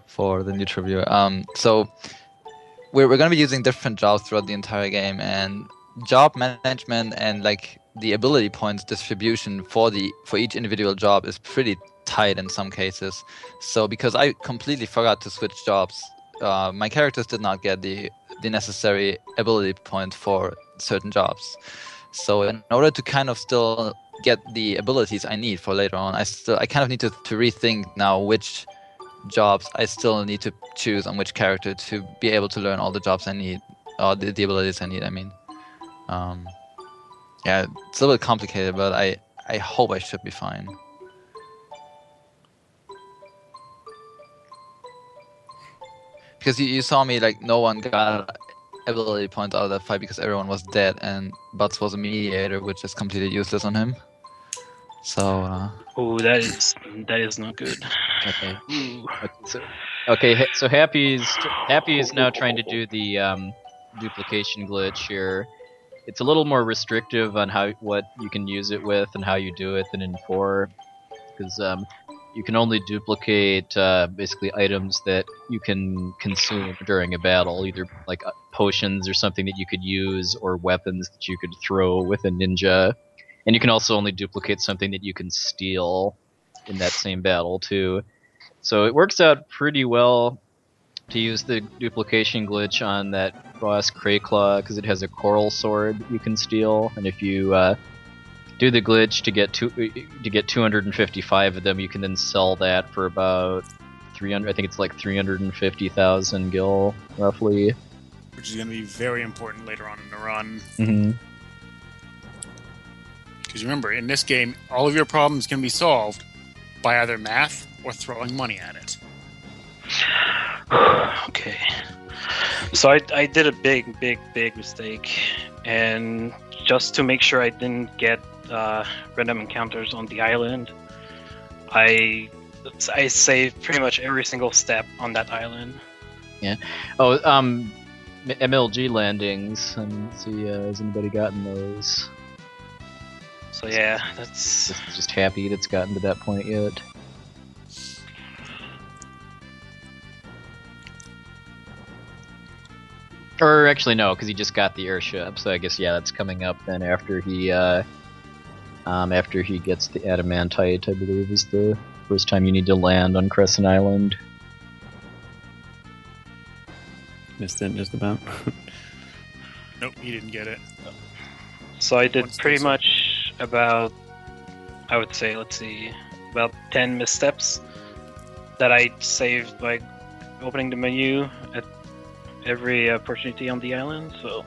for the neutral viewer. So we're going to be using different jobs throughout the entire game, and job management and like the ability points distribution for each individual job is pretty tight in some cases. So because I completely forgot to switch jobs, my characters did not get the necessary ability points for certain jobs. So in order to kind of still get the abilities I need for later on, I kind of need to rethink now which jobs I still need to choose on which character to be able to learn all the jobs I need, or the abilities I need. I mean, yeah, it's a little bit complicated, but I hope I should be fine. Because you saw me, like, no one got ability points out of that fight because everyone was dead, and Butts was a mediator, which is completely useless on him. So Oh, that is not good. okay. So Happy is now trying to do the duplication glitch here. It's a little more restrictive on what you can use it with and how you do it than in 4, because you can only duplicate basically items that you can consume during a battle, either like potions or something that you could use, or weapons that you could throw with a ninja. And you can also only duplicate something that you can steal in that same battle too. So it works out pretty well to use the duplication glitch on that boss Crayclaw, because it has a coral sword that you can steal, and if you do the glitch to get 255 of them, you can then sell that for about 300. I think it's like 350,000 gil, roughly. Which is going to be very important later on in the run. Mm-hmm. Because remember, in this game, all of your problems can be solved by either math or throwing money at it. Okay. So I did a big mistake, and just to make sure I didn't get random encounters on the island, I saved pretty much every single step on that island. Yeah. Oh, MLG landings. And see, has anybody gotten those? So yeah, that's Just happy that's gotten to that point yet. Or actually no, because he just got the airship. So I guess yeah, that's coming up then after he gets the adamantite. I believe is the first time you need to land on Crescent Island. Missed it just about. Nope, he didn't get it. so I did Once pretty there's much about, I would say, let's see, about 10 missteps that I saved by opening the menu at every opportunity on the island. So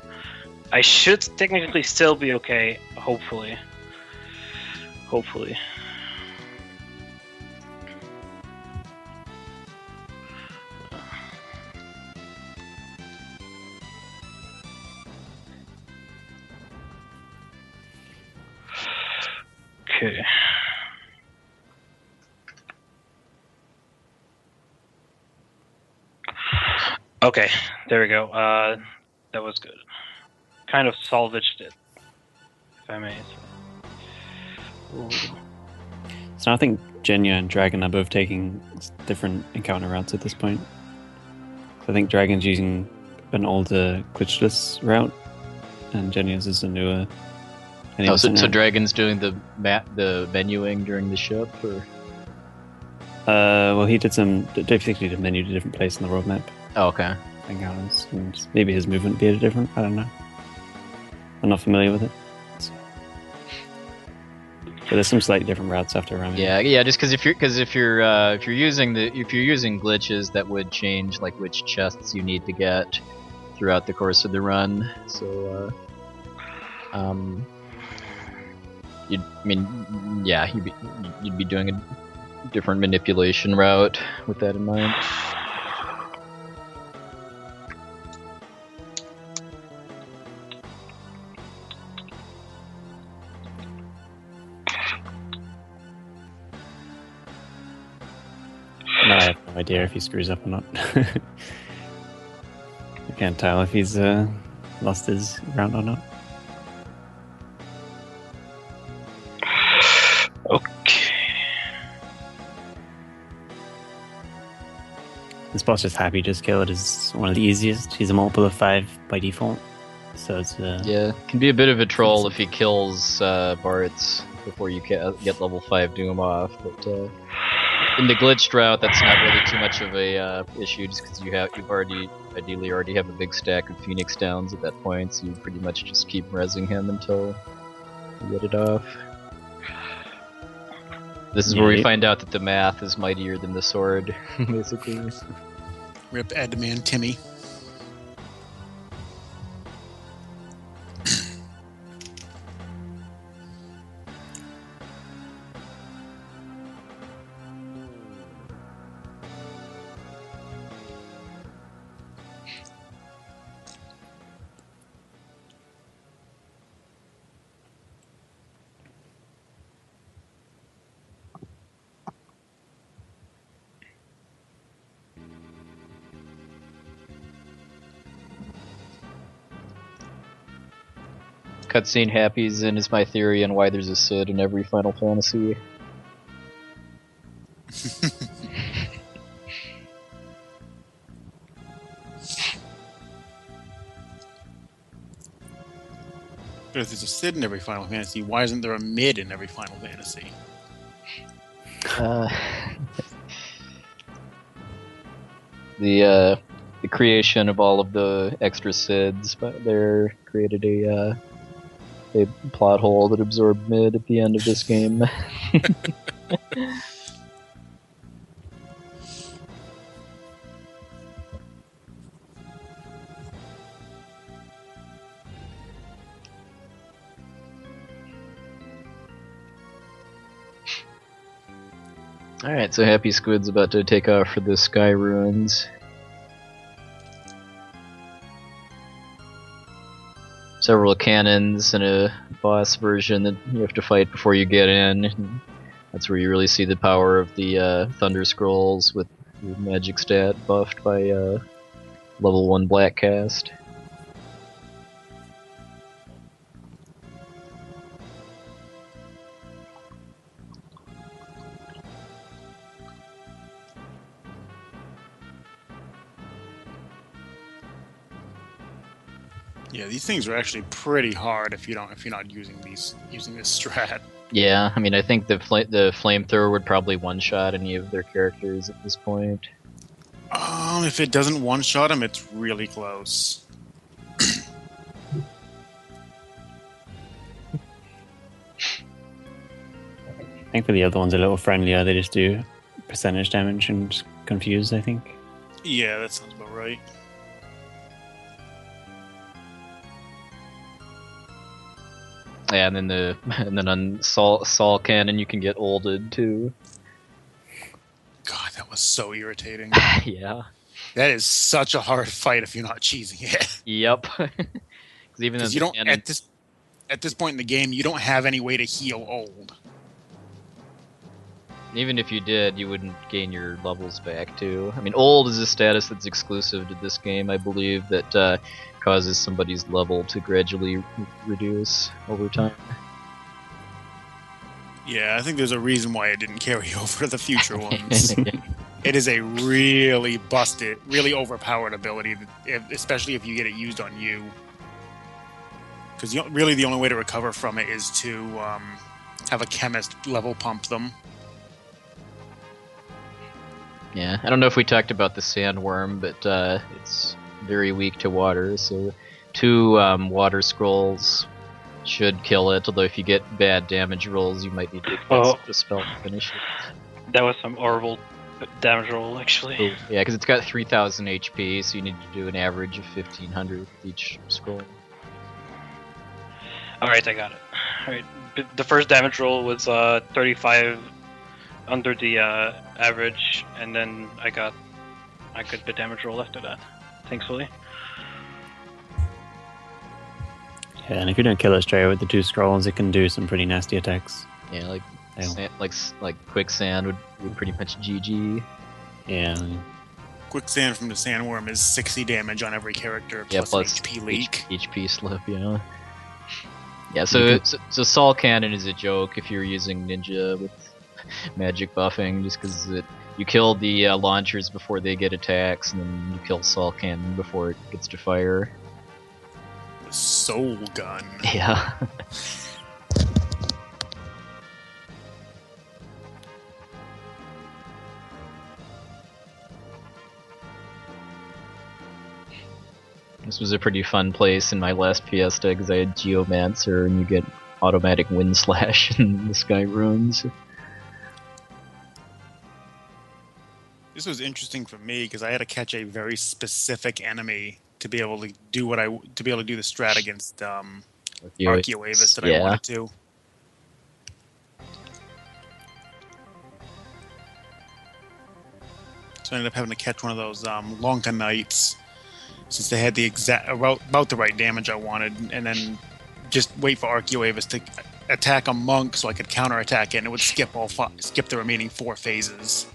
I should technically still be okay, hopefully. Hopefully. Okay. Okay, there we go. That was good. Kind of salvaged it, if I may. Ooh. So I think Genya and Dragon are both taking different encounter routes at this point. I think Dragon's using an older glitchless route, and Genya's is a newer. Oh, so Dragon's doing the menuing during the ship, or? Well, he did basically the menu to a different place on the roadmap. Oh, okay. Encounters, and maybe his movement be a bit different. I don't know. I'm not familiar with it. But there's some slightly different routes after ramming. Yeah. Just because if you're using glitches, that would change like which chests you need to get throughout the course of the run. So, you'd be doing a different manipulation route with that in mind. No, I have no idea if he screws up or not. I can't tell if he's lost his round or not. Okay. This boss just happy just kill it is one of the easiest. He's a multiple of 5 by default. So it's yeah, can be a bit of a troll if he kills Bart's before you get level 5 Doom off, but in the glitched route, that's not really too much of a issue, just because you've ideally already have a big stack of Phoenix Downs at that point, so you pretty much just keep rezzing him until you get it off. This is where we find out that the math is mightier than the sword, basically. Rip Adamant Timmy. Cutscene Happy's in is my theory on why there's a Sid in every Final Fantasy. If there's a Sid in every Final Fantasy, why isn't there a mid in every Final Fantasy? The creation of all of the extra Sids, but there created a plot hole that absorbed mid at the end of this game. Alright, so Happy Squid's about to take off for the Sky Ruins. Several cannons and a boss version that you have to fight before you get in. That's where you really see the power of the Thunder Scrolls with your magic stat buffed by level 1 Black Cast. Yeah, these things are actually pretty hard if you're not using this strat. Yeah, I mean, I think the flamethrower would probably one-shot any of their characters at this point. If it doesn't one-shot them, it's really close. I think for the other ones a little friendlier. They just do percentage damage and confuse, I think. Yeah, that sounds about right. Yeah, and then on Sol Cannon you can get olded too. God, that was so irritating. Yeah. That is such a hard fight if you're not cheesing it. Yep. Because even though you don't at this point in the game, you don't have any way to heal old. even if you did, you wouldn't gain your levels back too. I mean, old is a status that's exclusive to this game, I believe, that causes somebody's level to gradually reduce over time. Yeah, I think there's a reason why it didn't carry over to the future ones. It is a really busted, really overpowered ability, especially if you get it used on you. Because really the only way to recover from it is to have a chemist level pump them. Yeah, I don't know if we talked about the sandworm, but it's very weak to water, so 2 water scrolls should kill it, although if you get bad damage rolls, you might need to cast a spell to finish it. That was some horrible damage roll, actually. Oh, yeah, because it's got 3,000 HP, so you need to do an average of 1,500 with each scroll. Alright, I got it. Alright, the first damage roll was 35 under the average, and then I got a good bit damage roll after that, thankfully. Yeah, and if you don't kill it straight away with the 2 scrolls, it can do some pretty nasty attacks. Yeah, like Quicksand would pretty much GG. Yeah. Quicksand from the sandworm is 60 damage on every character, Yeah, plus an HP leak. HP slip, yeah. Yeah, so Sol Cannon is a joke if you're using Ninja with magic buffing, just because you kill the launchers before they get attacks, and then you kill Sol Cannon before it gets to fire. Soul gun. Yeah. This was a pretty fun place in my last Fiesta because I had Geomancer and you get automatic wind slash in the Sky Runes. This was interesting for me because I had to catch a very specific enemy to be able to do the strat against Archaoavis that I wanted to. So I ended up having to catch one of those Lonka Knights, since they had the about the right damage I wanted, and then just wait for Archaoavis to attack a monk so I could counterattack it, and it would skip the remaining 4 phases.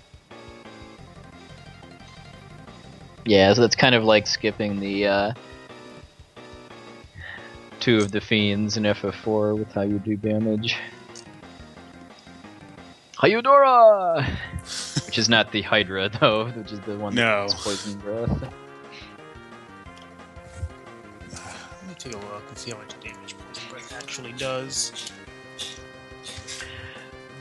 Yeah, so that's kind of like skipping the 2 of the fiends in FF4 with how you do damage. Hyudora! Which is not the Hydra, though, which is the one that has poison breath. Let me take a look and see how much damage poison breath actually does.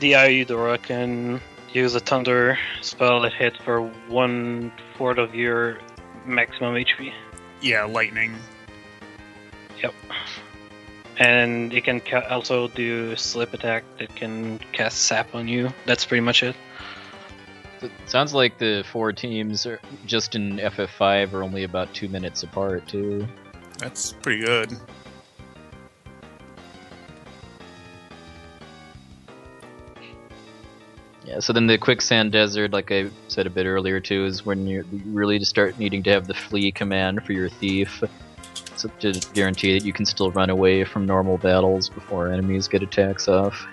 The Hyudora can use a thunder spell that hits for 1/4 of your maximum HP. Yeah, lightning. Yep. And it can also do slip attack that can cast sap on you. That's pretty much it. It sounds like the 4 teams are just in FF5 are only about 2 minutes apart too. That's pretty good. Yeah, so then the Quicksand Desert, like I said a bit earlier too, is when you really start needing to have the flee command for your thief. So to guarantee that you can still run away from normal battles before enemies get attacks off.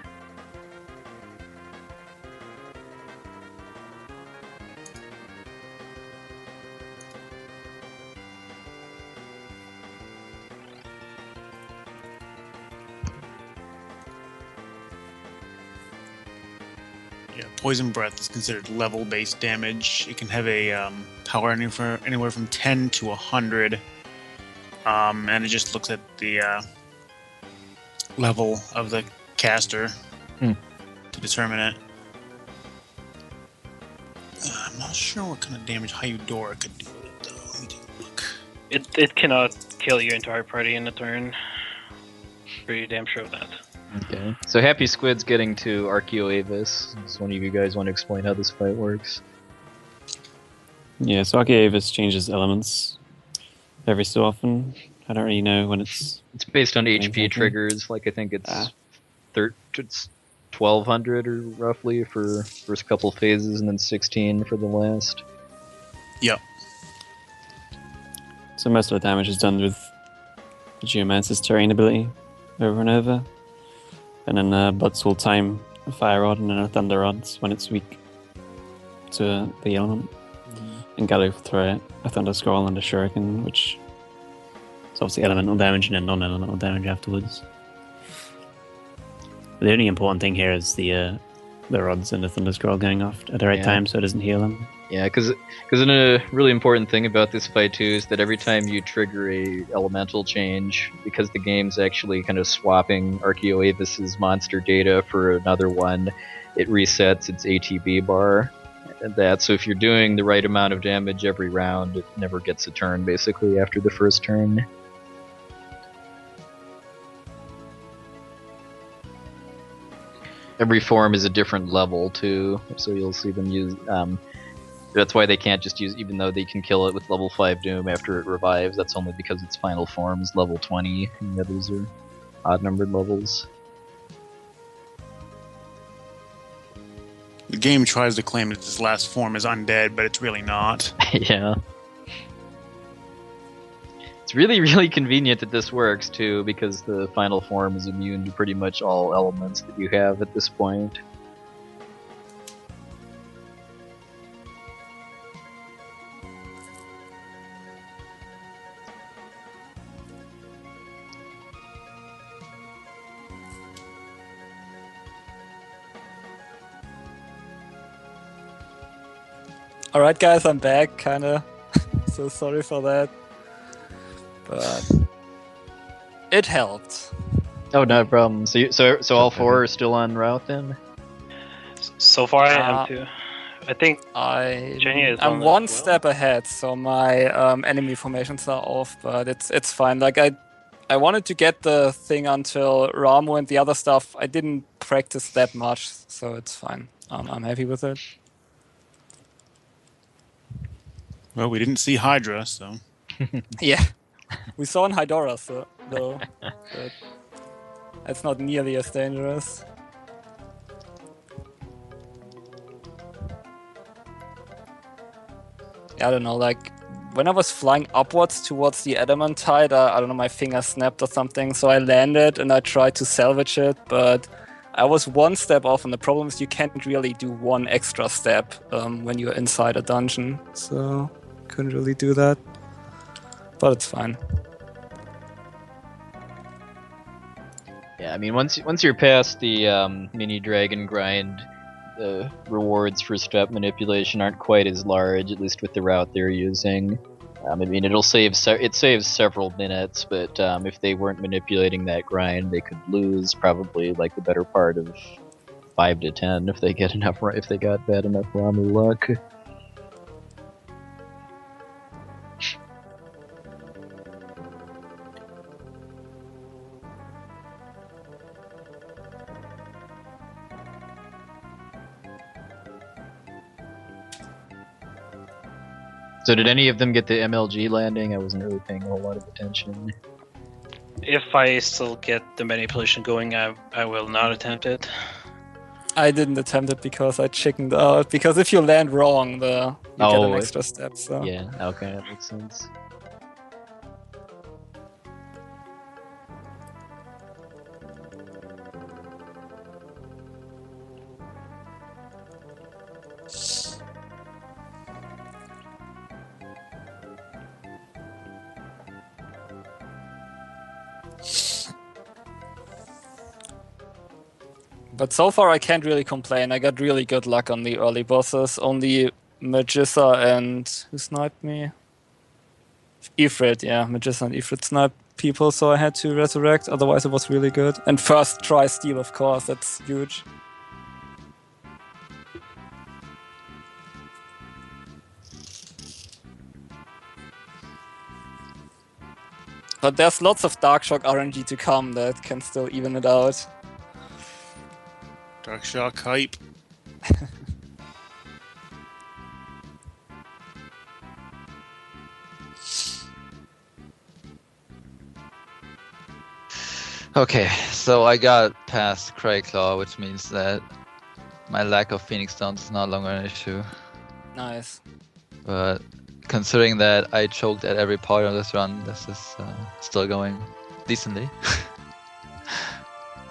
Yeah, poison breath is considered level-based damage. It can have a power anywhere from 10 to 100. And it just looks at the level of the caster to determine it. I'm not sure what kind of damage Hydra could do with it, though. Let me take a look. It cannot kill your entire party in a turn. Pretty damn sure of that. Okay. So Happy Squid's getting to Archaoavis. Does one of you guys want to explain how this fight works? Yeah, so Archaeavis changes elements every so often. I don't really know when it's... It's based on HP triggers. Like I think it's it's 1200 or roughly for first couple phases, and then 16 for the last. Yep. So most of the damage is done with the Geomancer's terrain ability over and over. And then Butts will time a Fire Rod and then a Thunder Rod when it's weak to the element. And Gallo will throw a Thunder Scroll and a Shuriken, which is obviously elemental damage and then non-elemental damage afterwards. The only important thing here is the rods and the Thunder Scroll going off at the right time so it doesn't heal them. Yeah, because a really important thing about this fight too is that every time you trigger a elemental change, because the game's actually kind of swapping Archaeoavis' monster data for another one, it resets its ATB bar. And so if you're doing the right amount of damage every round, it never gets a turn basically after the first turn. Every form is a different level too, so you'll see them use. That's why they can't just use, even though they can kill it with level 5 Doom after it revives. That's only because its final form is level 20, and the others are odd-numbered levels. The game tries to claim that this last form is undead, but it's really not. Yeah. It's really, really convenient that this works, too, because the final form is immune to pretty much all elements that you have at this point. Alright guys, I'm back, kinda. So sorry for that. But it helped. Oh, no problem. So all four are still en route then? So far I am too. I think Jenny is I'm on one as well. step ahead, so my enemy formations are off, but it's fine. Like I wanted to get the thing until Ramu and the other stuff. I didn't practice that much, so it's fine. I'm happy with it. Well, we didn't see Hydra, so... Yeah. We saw in Hydra, though. But it's not nearly as dangerous. I don't know, like, when I was flying upwards towards the adamantite, I don't know, my finger snapped or something, so I landed and I tried to salvage it, but I was one step off, and the problem is you can't really do one extra step when you're inside a dungeon, so couldn't really do that, but it's fine. Yeah, I mean, once you're past the mini dragon grind, the rewards for step manipulation aren't quite as large, at least with the route they're using. I mean, it saves several minutes, but if they weren't manipulating that grind, they could lose probably like the better part of 5 to 10 if they got bad enough Ramu luck. So did any of them get the MLG landing? I wasn't really paying a whole lot of attention. If I still get the manipulation going, I will not attempt it. I didn't attempt it because I chickened out, because if you land wrong, you get an extra step, so... Yeah, okay, that makes sense. But so far I can't really complain. I got really good luck on the early bosses. Only Magisa and... who sniped me? Ifrit, yeah. Magisa and Ifrit snipe people, so I had to resurrect. Otherwise, it was really good. And first try steal, of course. That's huge. But there's lots of Dark Shock RNG to come that can still even it out. Dark Shock hype. Okay, so I got past Crayclaw, which means that my lack of Phoenix Stones is no longer an issue. Nice. But considering that I choked at every part of this run, this is still going decently.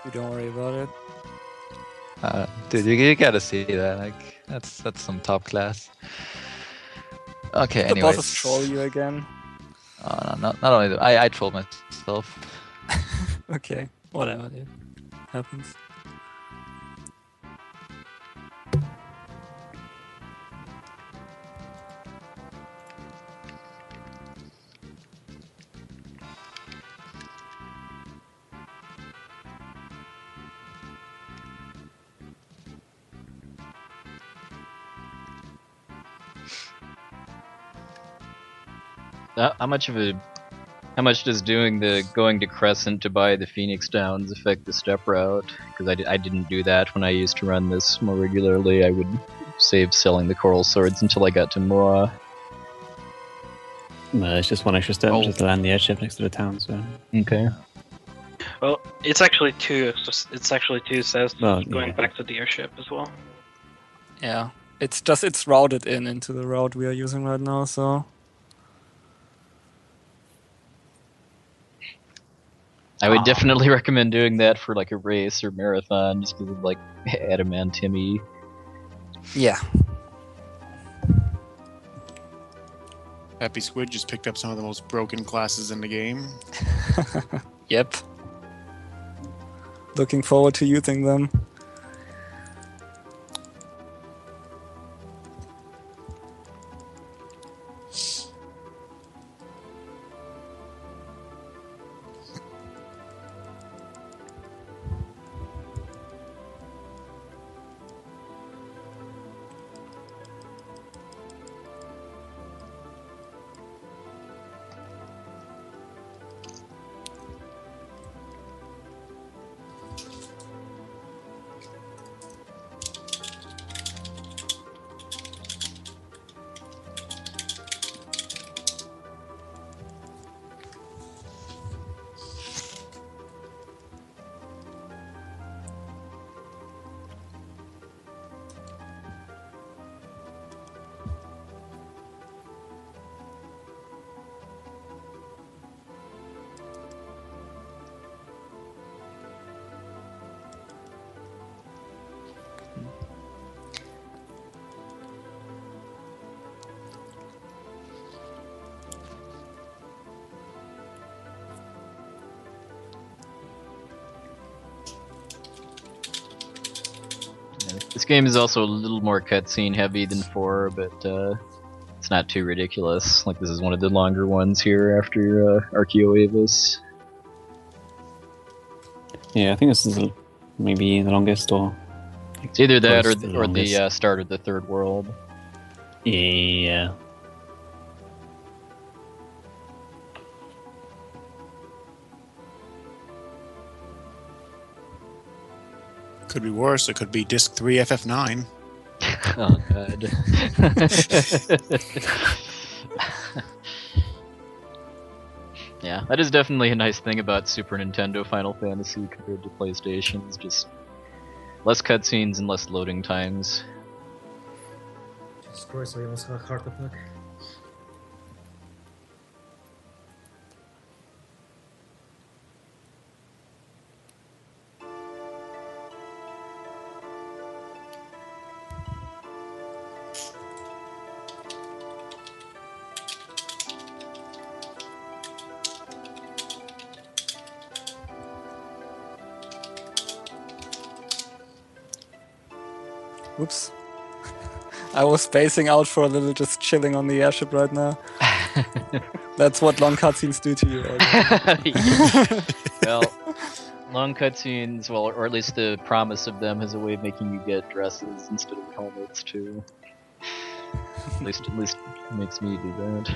You don't worry about it. Dude, you gotta see that. Like that's some top class. Okay, The anyways. bosses troll you again. No, not only that, I trolled myself. Okay, whatever, dude. Happens. How much does going to Crescent to buy the Phoenix Downs affect the step route? Because I didn't do that when I used to run this more regularly. I would save selling the coral swords until I got to Moa. No, it's just one extra step just to land the airship next to the town. So Okay. Well, it's actually two. It's actually two sets going back to the airship as well. Yeah. It's routed into the route we are using right now, so... I would definitely recommend doing that for like a race or marathon, just because of like adamantium-y. Yeah. Happy Squid just picked up some of the most broken classes in the game. Yep. Looking forward to using them. This game is also a little more cutscene heavy than 4, but it's not too ridiculous. Like, this is one of the longer ones here after Archaeoavis. yeah, I think this is maybe the longest, or It's either that Close or to the the longest. start of the third world. yeah. Could be worse. It could be Disc 3 FF9. Oh god. Yeah, that is definitely a nice thing about Super Nintendo Final Fantasy compared to PlayStation's. Just less cutscenes and less loading times. Jesus Christ, I almost had a heart attack. Oops. I was spacing out for a little, just chilling on the airship right now. That's what long cutscenes do to you. Well, long cutscenes, well, or at least the promise of them has a way of making you get dresses instead of helmets too. At least it makes me do that.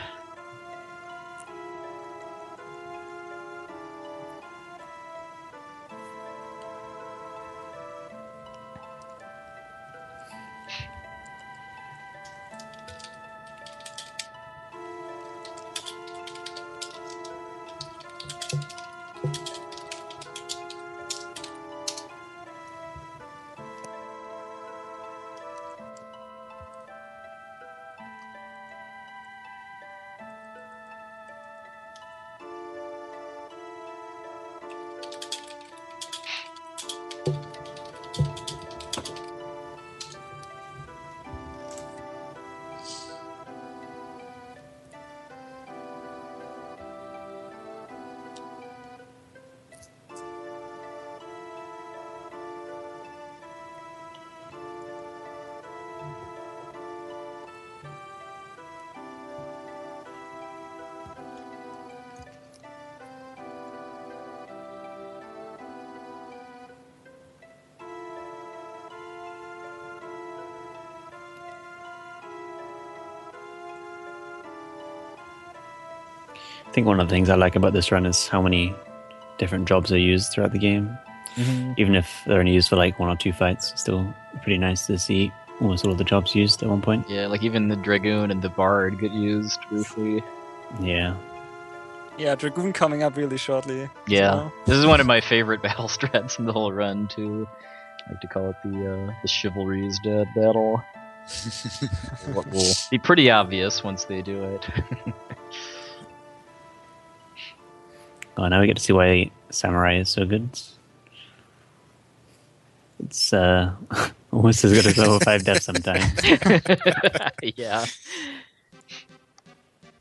I think one of the things I like about this run is how many different jobs are used throughout the game. Mm-hmm. Even if they're only used for like 1 or 2 fights, it's still pretty nice to see almost all of the jobs used at one point. Yeah, like even the Dragoon and the Bard get used briefly. Yeah. Yeah, Dragoon coming up really shortly. Yeah, So. this is one of my favorite battle strats in the whole run too. I like to call it the Chivalry's Dead battle. What will be pretty obvious once they do it. Oh, now we get to see why Samurai is so good. It's almost as good as level 5 death sometimes. Yeah.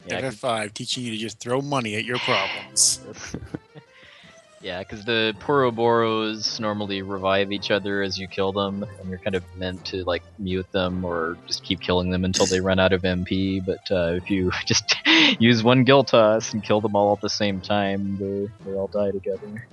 FF5 teaching you to just throw money at your problems. Yeah, because the Poroboros normally revive each other as you kill them, and you're kind of meant to like mute them or just keep killing them until they run out of MP. But if you just use one Gil Toss and kill them all at the same time, they all die together.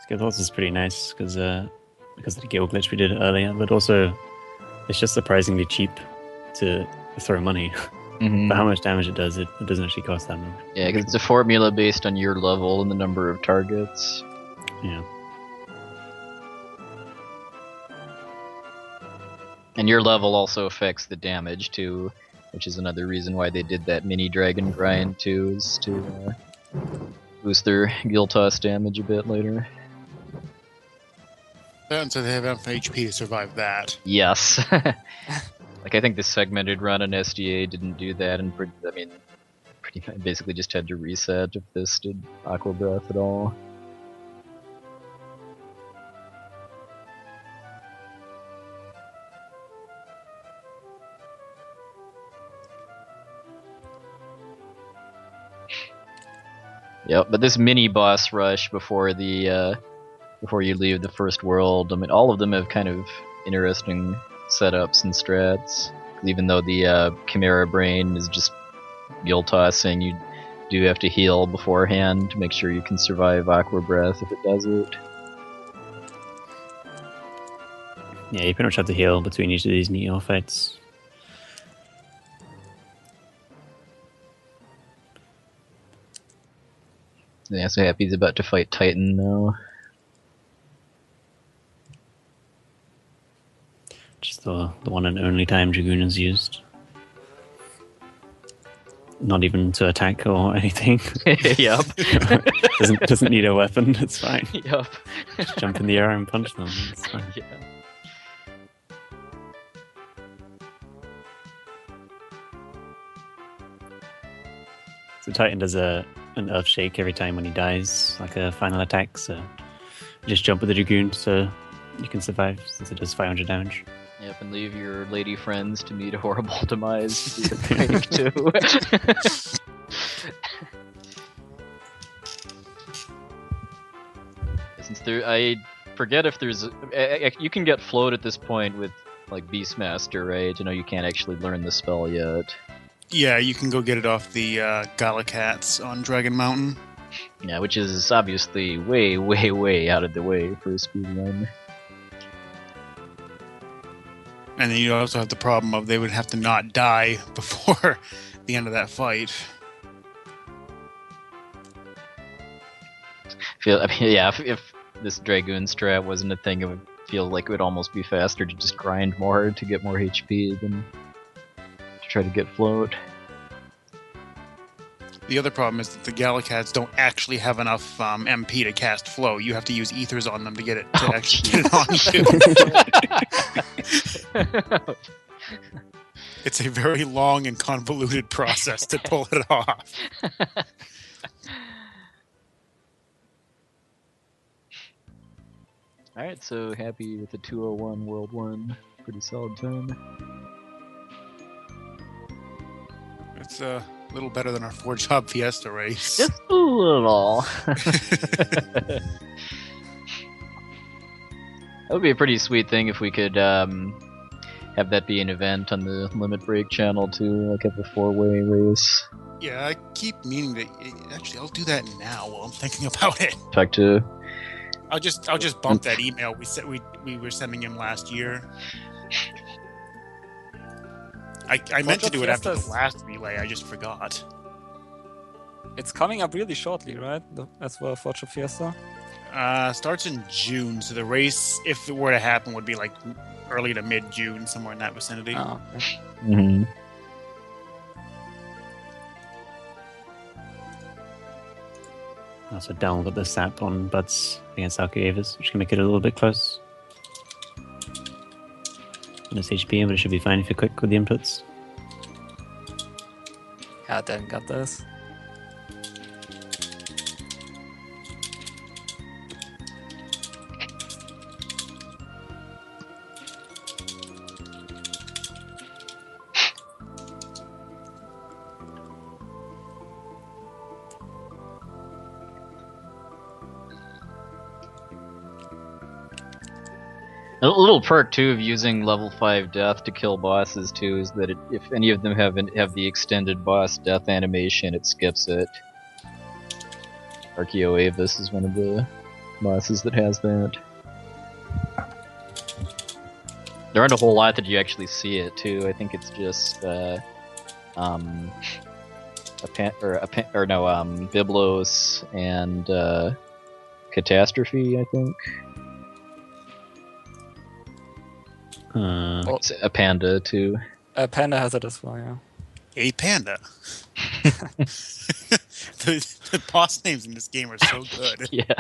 Gil Toss is pretty nice because of the Gil glitch we did earlier, but also it's just surprisingly cheap to throw money. Mm-hmm. For how much damage it does, it doesn't actually cost that much. Yeah, because it's a formula based on your level and the number of targets. Yeah. And your level also affects the damage too, which is another reason why they did that mini dragon grind too, is to boost their Gil Toss damage a bit later. And so they have enough HP to survive that. Yes. Like I think the segmented run on SDA didn't do that, and basically just had to reset if this did Aqua Breath at all. Yep, but this mini boss rush before you leave the first world, I mean, all of them have kind of interesting setups and strats. Even though the Chimera Brain is just Gil Tossing, you do have to heal beforehand to make sure you can survive Aqua Breath if it does it. Yeah, you pretty much have to heal between each of these Neo fights. Yeah, so happy he's about to fight Titan now. Just the one and only time Dragoon is used. Not even to attack or anything. Yep. doesn't need a weapon, it's fine. Yep. Just jump in the air and punch them. It's fine. Yeah. So Titan does an earth shake every time when he dies, like a final attack, so you just jump with the Dragoon so you can survive since it does 500 damage. Yep, and leave your lady friends to meet a horrible demise to the break too. Since I forget if there's you can get float at this point with like Beastmaster, right? You can't actually learn the spell yet. Yeah, you can go get it off the Galacats on Dragon Mountain. Yeah, which is obviously way, way, way out of the way for a speedrun. And then you also have the problem of they would have to not die before the end of that fight. If this Dragoon strat wasn't a thing, it would feel like it would almost be faster to just grind more to get more HP than to try to get float. The other problem is that the Galacats don't actually have enough MP to cast flow. You have to use ethers on them to get it to actually get it on you. It's a very long and convoluted process to pull it off. Alright, so happy with the 201 World 1. Pretty solid time. It's a little better than our 4-job Fiesta race. Just a little. That would be a pretty sweet thing if we could have that be an event on the Limit Break channel too, like have a 4-way race. Yeah, I keep meaning to. Actually, I'll do that now while I'm thinking about it. Talk to. I'll just bump that email we were sending him last year. I meant to do it after the last relay. I just forgot. It's coming up really shortly, right? As well, Forge of Fiesta. Starts in June, so the race, if it were to happen, would be like early to mid-June, somewhere in that vicinity. Oh, okay. Mm-hmm. Also download the sap on Buds against Archaoavis, which can make it a little bit close. And it's HP, but it should be fine if you're quick with the inputs. Yeah, Dan got this. A little perk too of using level 5 death to kill bosses too is that if any of them have the extended boss death animation, it skips it. Archaoavis is one of the bosses that has that. There aren't a whole lot that you actually see it too. I think it's just Byblos and Catastrophe, I think. A panda too. Panda has it as well, yeah. A panda. the boss names in this game are so good. Yeah.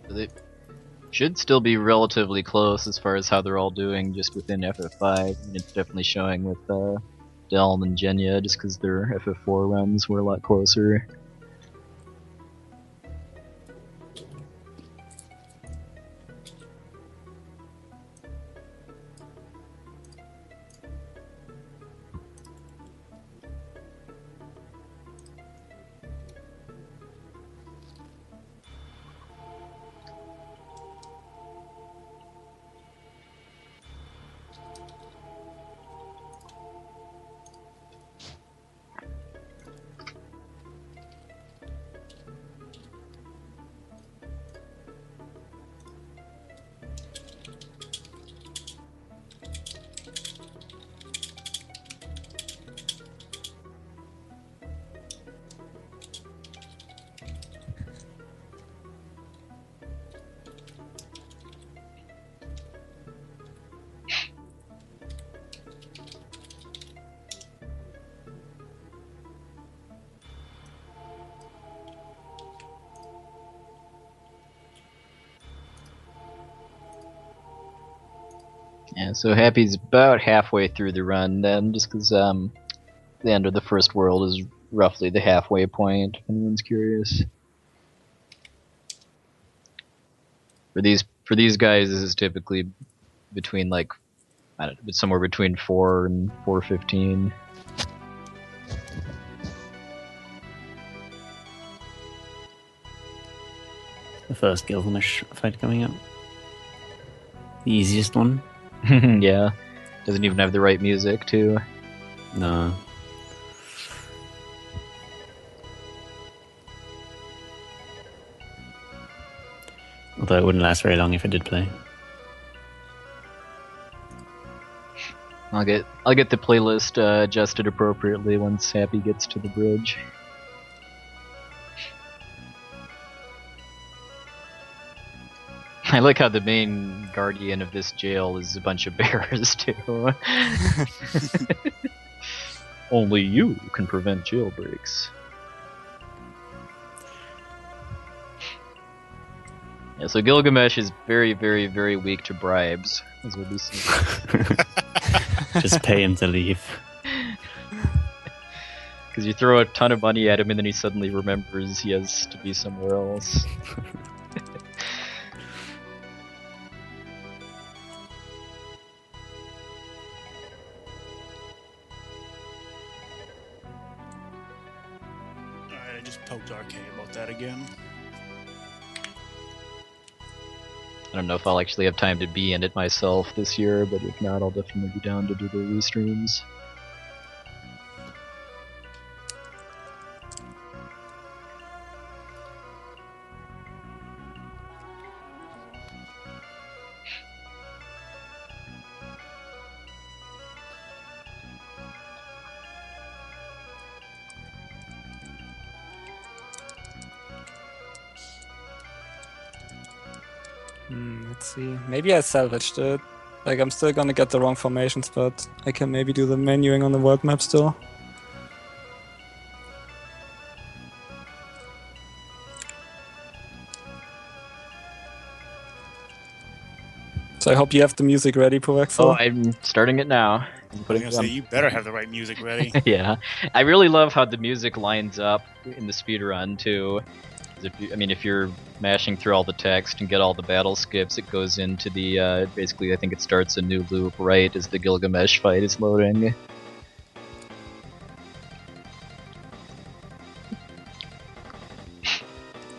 They should still be relatively close as far as how they're all doing just within FF5. And it's definitely showing with Deln and Genya just because their FF4 runs were a lot closer. Yeah, so Happy's about halfway through the run then, just because the end of the first world is roughly the halfway point, if anyone's curious. For these guys, this is typically between like, I don't know, somewhere between 4 and 4:15. The first Gilgamesh fight coming up. The easiest one. Yeah, doesn't even have the right music too. No. Although it wouldn't last very long if it did play. I'll get the playlist adjusted appropriately once Happy gets to the bridge. I like how the main guardian of this jail is a bunch of bears too. Only you can prevent jailbreaks. Yeah, so Gilgamesh is very, very, very weak to bribes, as we'll be seeing. Just pay him to leave. Because you throw a ton of money at him and then he suddenly remembers he has to be somewhere else. Alright, I just poked RK about that again. I don't know if I'll actually have time to be in it myself this year, but if not, I'll definitely be down to do the restreams. Let's see. Maybe I salvaged it. Like, I'm still gonna get the wrong formations, but I can maybe do the menuing on the world map still. So I hope you have the music ready, Povexel. Oh, I'm starting it now. I'm I was putting gonna say, you better have the right music ready. Yeah, I really love how the music lines up in the speedrun too. 'Cause if you're mashing through all the text and get all the battle skips, it goes into the basically I think it starts a new loop right as the Gilgamesh fight is loading.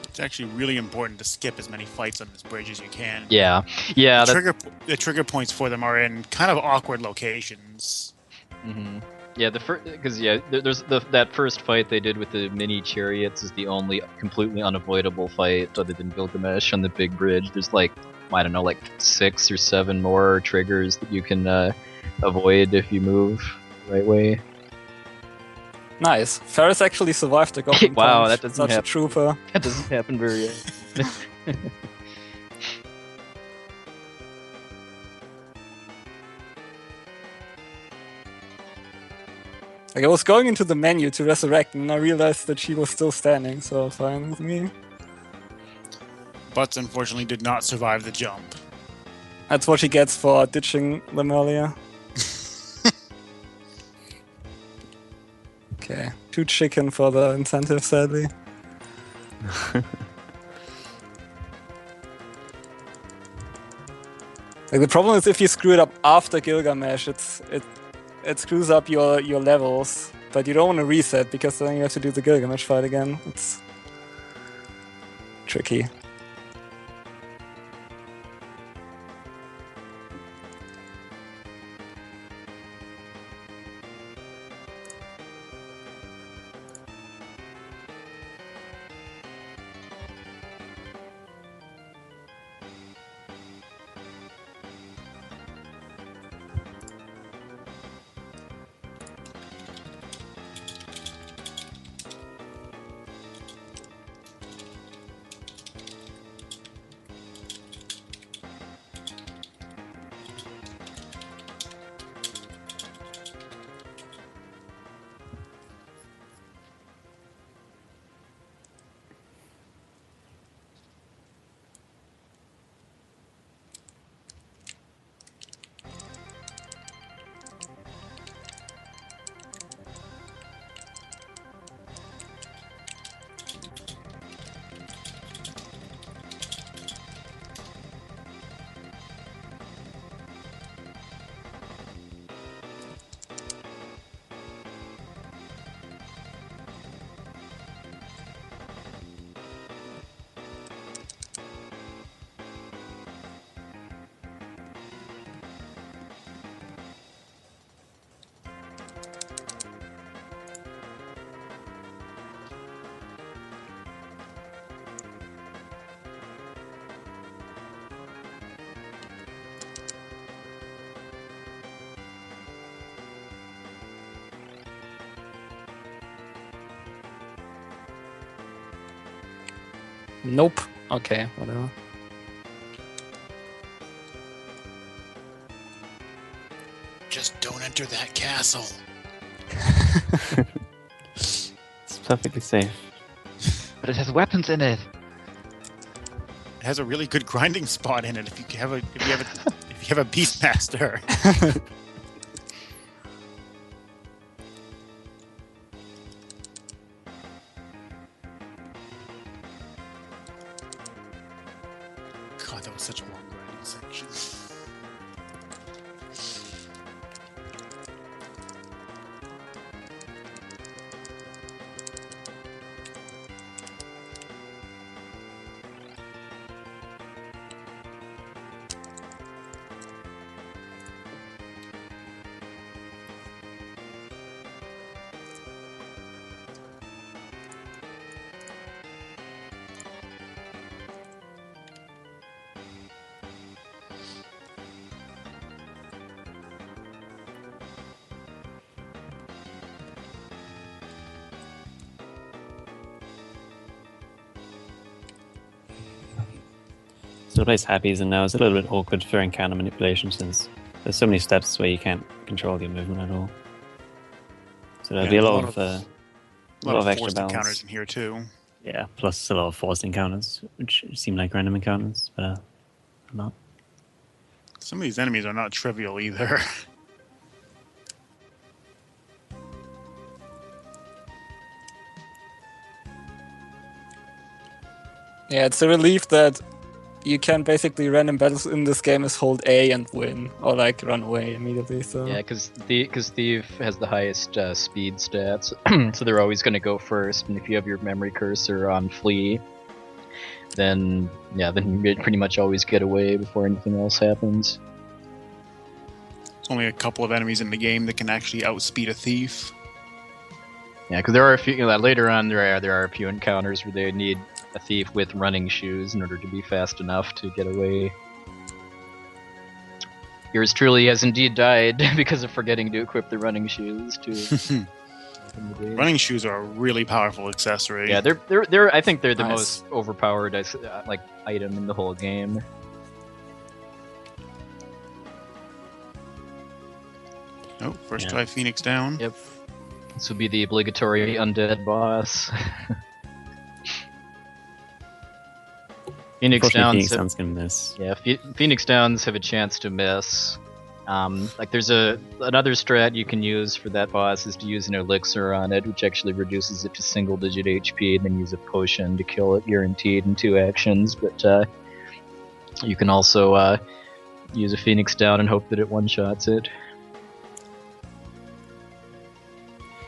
It's actually really important to skip as many fights on this bridge as you can. Yeah, The trigger points for them are in kind of awkward locations. Mm-hmm. Yeah, there's that first fight they did with the mini chariots is the only completely unavoidable fight other than Gilgamesh on the big bridge. There's like, I don't know, like 6 or 7 more triggers that you can avoid if you move the right way. Nice. Ferris actually survived the Goblin Wow, punch. that doesn't Such a happen. trooper. That doesn't happen very often. Like, I was going into the menu to resurrect, and I realized that she was still standing, so fine with me. Butts unfortunately did not survive the jump. That's what she gets for ditching them earlier. Okay, too chicken for the incentive, sadly. Like, the problem is if you screw it up after Gilgamesh, it screws up your levels, but you don't want to reset because then you have to do the Gilgamesh fight again. It's tricky. Nope. Okay, whatever. Just don't enter that castle. It's perfectly safe. But it has weapons in it. It has a really good grinding spot in it. If you have a Beastmaster. God, that was such a long grinding section. So the place Happy's in now is a little bit awkward for encounter manipulation since there's so many steps where you can't control your movement at all. So there'll be a lot of a lot of extra forced balance. encounters in here too. Yeah, plus a lot of forced encounters, which seem like random encounters, but not. Some of these enemies are not trivial either. Yeah, it's a relief that you can basically random battles in this game is hold A and win, or like run away immediately. So Yeah, because Thief has the highest speed stats, so they're always going to go first. And if you have your memory cursor on flee, then you pretty much always get away before anything else happens. There's only a couple of enemies in the game that can actually outspeed a thief. Yeah, because there are a few later on. There are a few encounters where they need a thief with running shoes in order to be fast enough to get away. Yours truly has indeed died because of forgetting to equip the running shoes too. Running shoes are a really powerful accessory. Yeah, they're I think they're the Nice. most overpowered like item in the whole game. Oh, first try Phoenix down. Yep. This would be the obligatory undead boss. Phoenix Unfortunately, Downs. Phoenix Downs can miss. Yeah, Phoenix Downs have a chance to miss. Like there's another strat you can use for that boss is to use an elixir on it, which actually reduces it to single-digit HP, and then use a potion to kill it, guaranteed in 2 actions. But you can also use a Phoenix Down and hope that it one-shots it.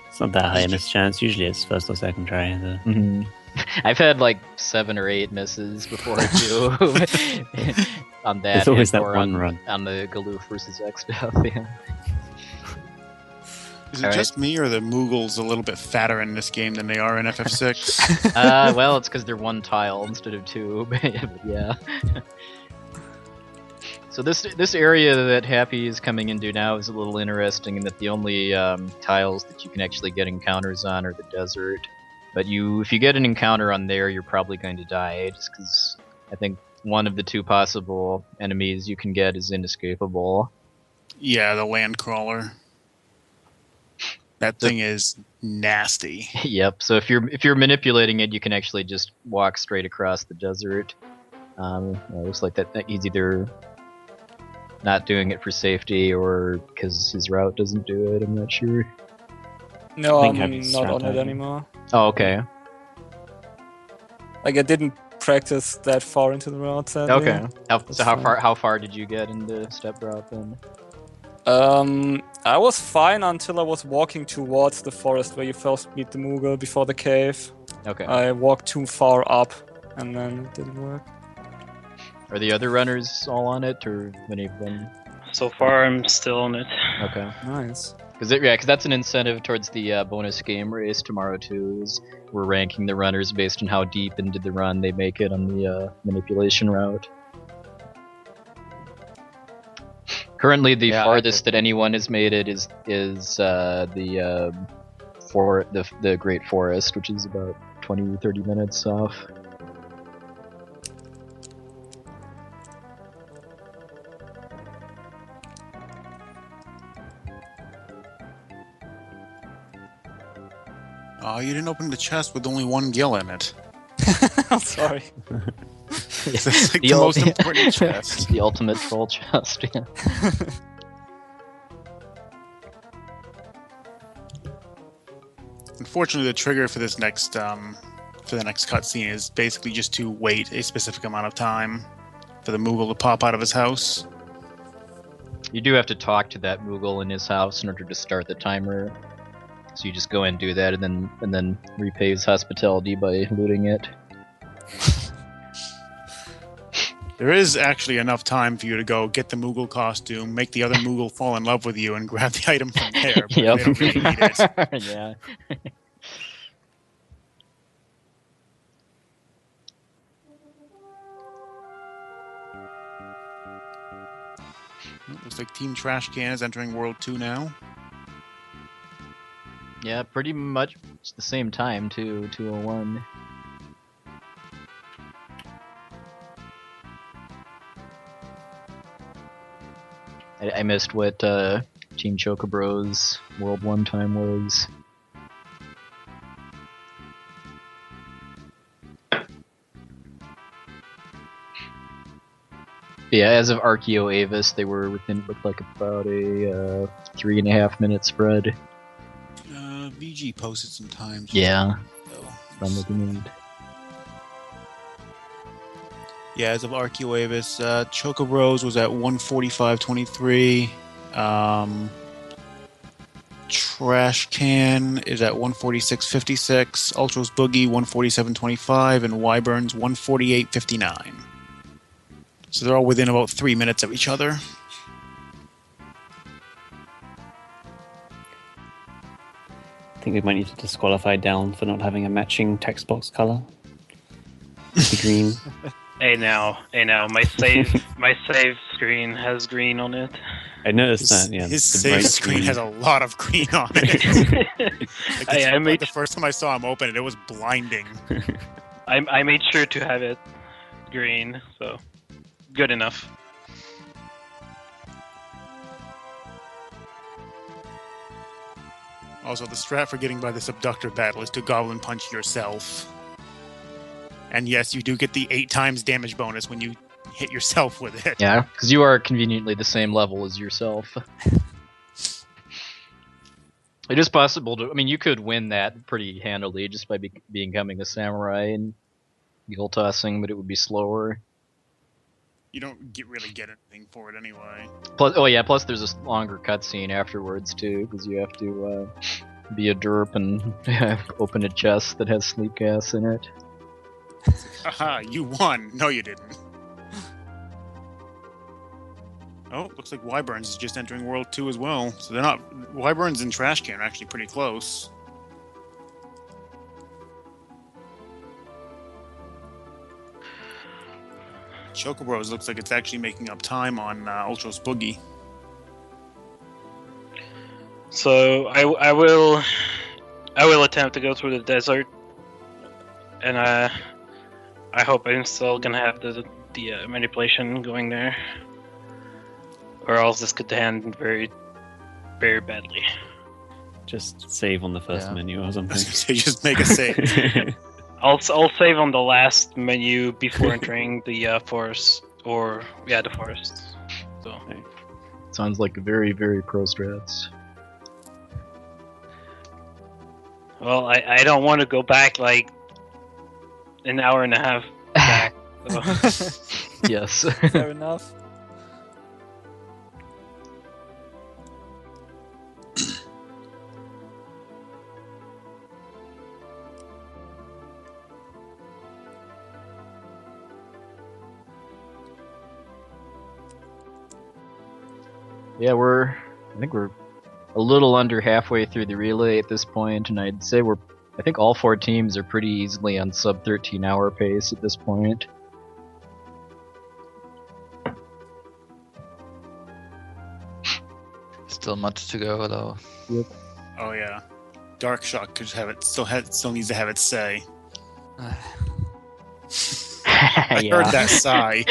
It's not that high a miss chance. Usually it's first or second try. Mm-hmm. I've had like 7 or 8 misses before too. On that, There's always that or one run. on the Galoof versus X stuff. Yeah. Is it just me, or are the Mughals a little bit fatter in this game than they are in FF6? Well, it's because they're 1 tile instead of 2. But yeah. So this area that Happy is coming into now is a little interesting in that the only tiles that you can actually get encounters on are the desert. But if you get an encounter on there, you're probably going to die, just because I think one of the 2 possible enemies you can get is inescapable. Yeah, the land crawler. That thing is nasty. Yep. So if you're manipulating it, you can actually just walk straight across the desert. It looks like that he's either not doing it for safety or because his route doesn't do it. I'm not sure. no, I think I'm Happy's not on strat it item. anymore. Oh, okay. Like I didn't practice that far into the route. Sadly. Okay. That's So fine. how far did you get in the step route then? I was fine until I was walking towards the forest where you first meet the Mughal before the cave. Okay. I walked too far up, and then it didn't work. Are the other runners all on it, or many of them? So far, I'm still on it. Okay. Nice. Because that's an incentive towards the bonus game race tomorrow too. Is we're ranking the runners based on how deep into the run they make it on the manipulation route. Currently, the farthest that anyone has made it is the Great Forest, which is about 20-30 minutes off. Oh, you didn't open the chest with only one Gil in it. I'm sorry. That's like the most important chest. The ultimate troll chest. Yeah. Unfortunately, the trigger for this next for the next cutscene is basically just to wait a specific amount of time for the Mughal to pop out of his house. You do have to talk to that Mughal in his house in order to start the timer. So you just go and do that, and then repay his hospitality by looting it. There is actually enough time for you to go get the Mughal costume, make the other Mughal fall in love with you, and grab the item from there. But Yep. they don't really need it. Yeah. Looks like Team TrashCan is entering World 2 now. Yeah, pretty much the same time too. 2:01. I missed what Team Chocobros World 1 time was. Yeah, as of Archaoavis, they were within looked like about a 3.5 minute spread. VG posted some times. Yeah, So, I'm looking at. yeah, as of Archaeoavis, Chocobros was at 145.23. TrashCan is at 146.56. Ultros Boogie 147.25, and Wyberns 148.59. So they're all within about 3 minutes of each other. I think we might need to disqualify Down for not having a matching text box color. The green. Hey now, my save screen has green on it. I noticed that. Yeah, His the save bright screen green. has a lot of green on it. I made the first time I saw him open it, it was blinding. I made sure to have it green, so good enough. Also, the strat for getting by this abductor battle is to goblin punch yourself. And yes, you do get the 8 times damage bonus when you hit yourself with it. Yeah, because you are conveniently the same level as yourself. It is possible to. I mean, you could win that pretty handily just by becoming a samurai and Gil tossing, but it would be slower. You don't really get anything for it anyway. Plus there's a longer cutscene afterwards too, because you have to be a derp and open a chest that has sleep gas in it. Haha, you won. No, you didn't. Oh, looks like Wyberns is just entering World 2 as well. So they're not. Wyberns and TrashCan are actually pretty close. Chocobros looks like it's actually making up time on Ultros Boogie. So I will attempt to go through the desert, and I hope I'm still gonna have the manipulation going there, or else this could end very, very badly. Just save on the first menu or I something. was gonna say, just make a save. I'll save on the last menu before entering the forest, the forest. So Sounds like a very, very pro strats. well, I don't want to go back like an hour and a half back. So. Yes. Fair enough. Yeah, I think we're a little under halfway through the relay at this point, and I'd say I think all 4 teams are pretty easily on sub 13 hour pace at this point. Still much to go though. Yep. Oh yeah, Dark Shock could still needs to have its say. I heard that sigh.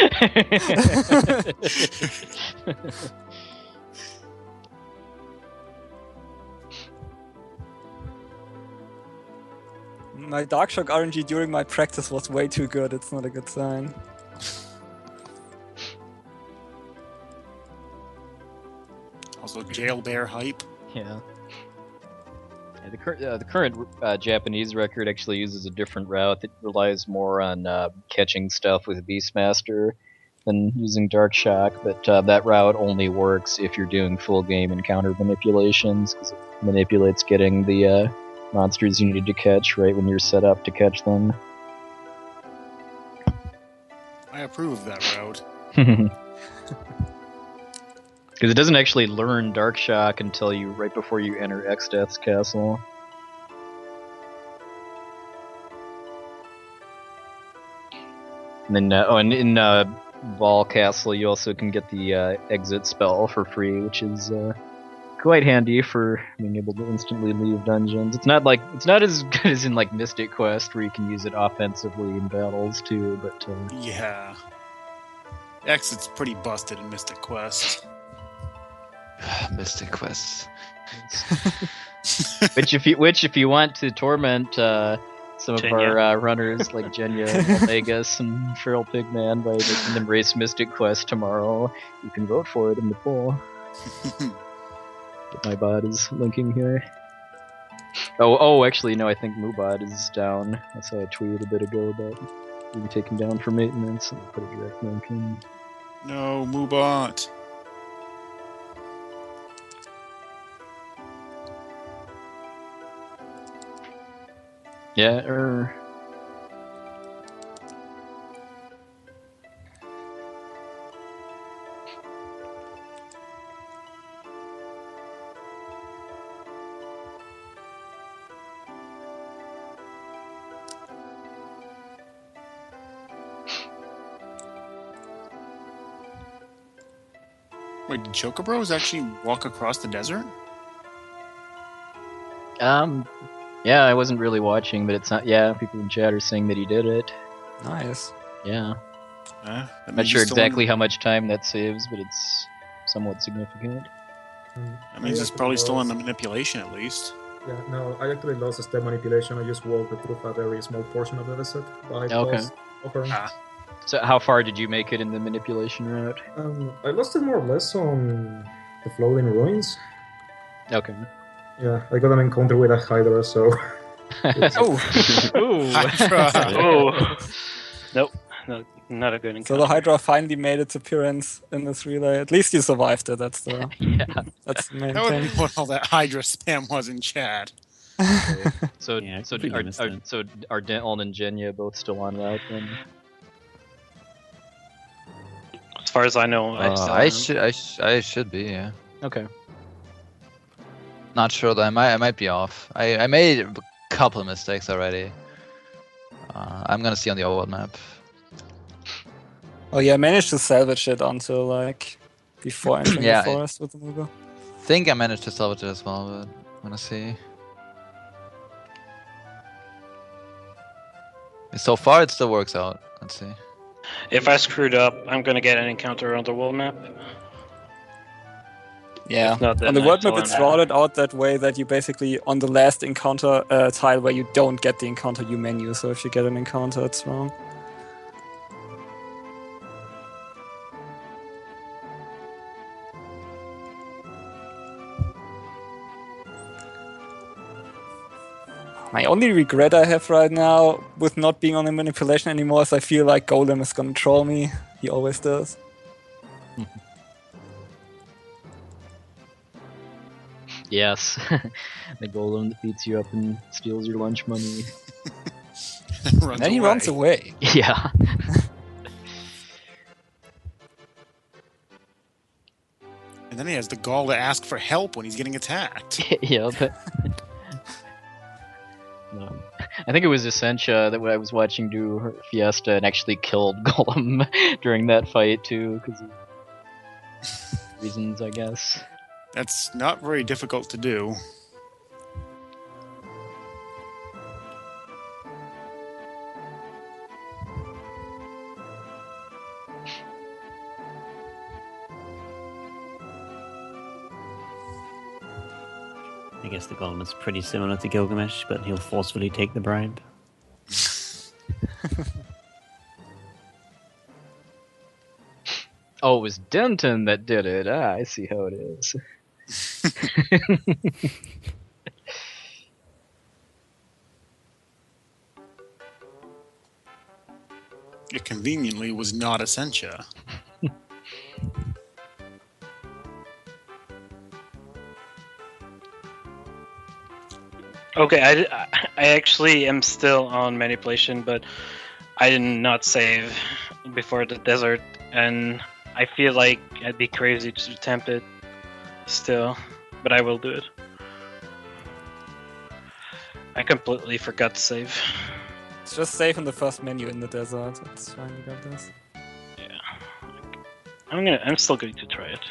My Dark Shock RNG during my practice was way too good. It's not a good sign. Also, jail bear hype. Yeah. The current Japanese record actually uses a different route that relies more on catching stuff with Beastmaster than using Dark Shock, but that route only works if you're doing full game encounter manipulations, because it manipulates getting the monsters you need to catch right when you're set up to catch them. I approve of that route. Because it doesn't actually learn Dark Shock until right before you enter Exdeath's castle. And then, and in Wals Castle, you also can get the exit spell for free, which is quite handy for being able to instantly leave dungeons. It's not as good as in like Mystic Quest, where you can use it offensively in battles too. But Yeah. Exit's pretty busted in Mystic Quest. Mystic Quest. which if you want to torment some of our runners like Genya and Vegas and Feral Pigman by making them race Mystic Quest tomorrow, you can vote for it in the poll. My bot is linking here. Oh, actually, no, I think Mubot is down. I saw a tweet a bit ago about being taken down for maintenance, and I'll put a direct link in. No, Mubot. Yeah, Wait, did Chocobros actually walk across the desert? Yeah, I wasn't really watching, but it's not. Yeah, people in chat are saying that he did it. Nice. Yeah. That Not means sure he's still exactly how much time that saves, but it's somewhat significant. That means he's probably still in the manipulation at least. Yeah, no, I actually lost a step manipulation. I just walked through a very small portion of the desert. But I Okay. lost offering. So how far did you make it in the manipulation route? I lost it more or less on the floating ruins. Okay. Yeah, I got an encounter with a Hydra, so... Hydra. Oh, nope, no, not a good encounter. So the Hydra finally made its appearance in this relay. At least you survived it. That's the Yeah. that's the main That would be thing. what all that Hydra spam was in chat. So Yeah, I so completely missed it. so are Dental and Genya both still on route then? As far as I know, I should be, yeah. Okay. Not sure though. I might be off. I made a couple of mistakes already. I'm gonna see on the overworld map. Oh yeah, I managed to salvage it until like before entering Yeah, the forest with the Mughal. Think I managed to salvage it as well, but I'm gonna see. So far, it still works out. Let's see. if I screwed up, I'm gonna get an encounter on the world map. Yeah, If not, then on the I world map still it's am. routed out that way that you basically on the last encounter tile where you don't get the encounter you menu. So if you get an encounter, it's wrong. My only regret I have right now with not being on the manipulation anymore is I feel like Golem is gonna troll me. He always does. Yes. The golem that beats you up and steals your lunch money. And then he runs away. Yeah. And then he has the gall to ask for help when he's getting attacked. Yeah. I think it was Essentia that I was watching do her Fiesta and actually killed Golem during that fight too, because of reasons, I guess. That's not very difficult to do. I guess the golem is pretty similar to Gilgamesh, but he'll forcefully take the bribe. Oh, it was Denton that did it. Ah, I see how it is. It conveniently was not Essentia. Okay, I actually am still on manipulation, but I did not save before the desert, and I feel like I'd be crazy to attempt it still, but I will do it. I completely forgot to save. It's just save in the first menu in the desert. It's fine, you got this. Yeah, I'm still going to try it.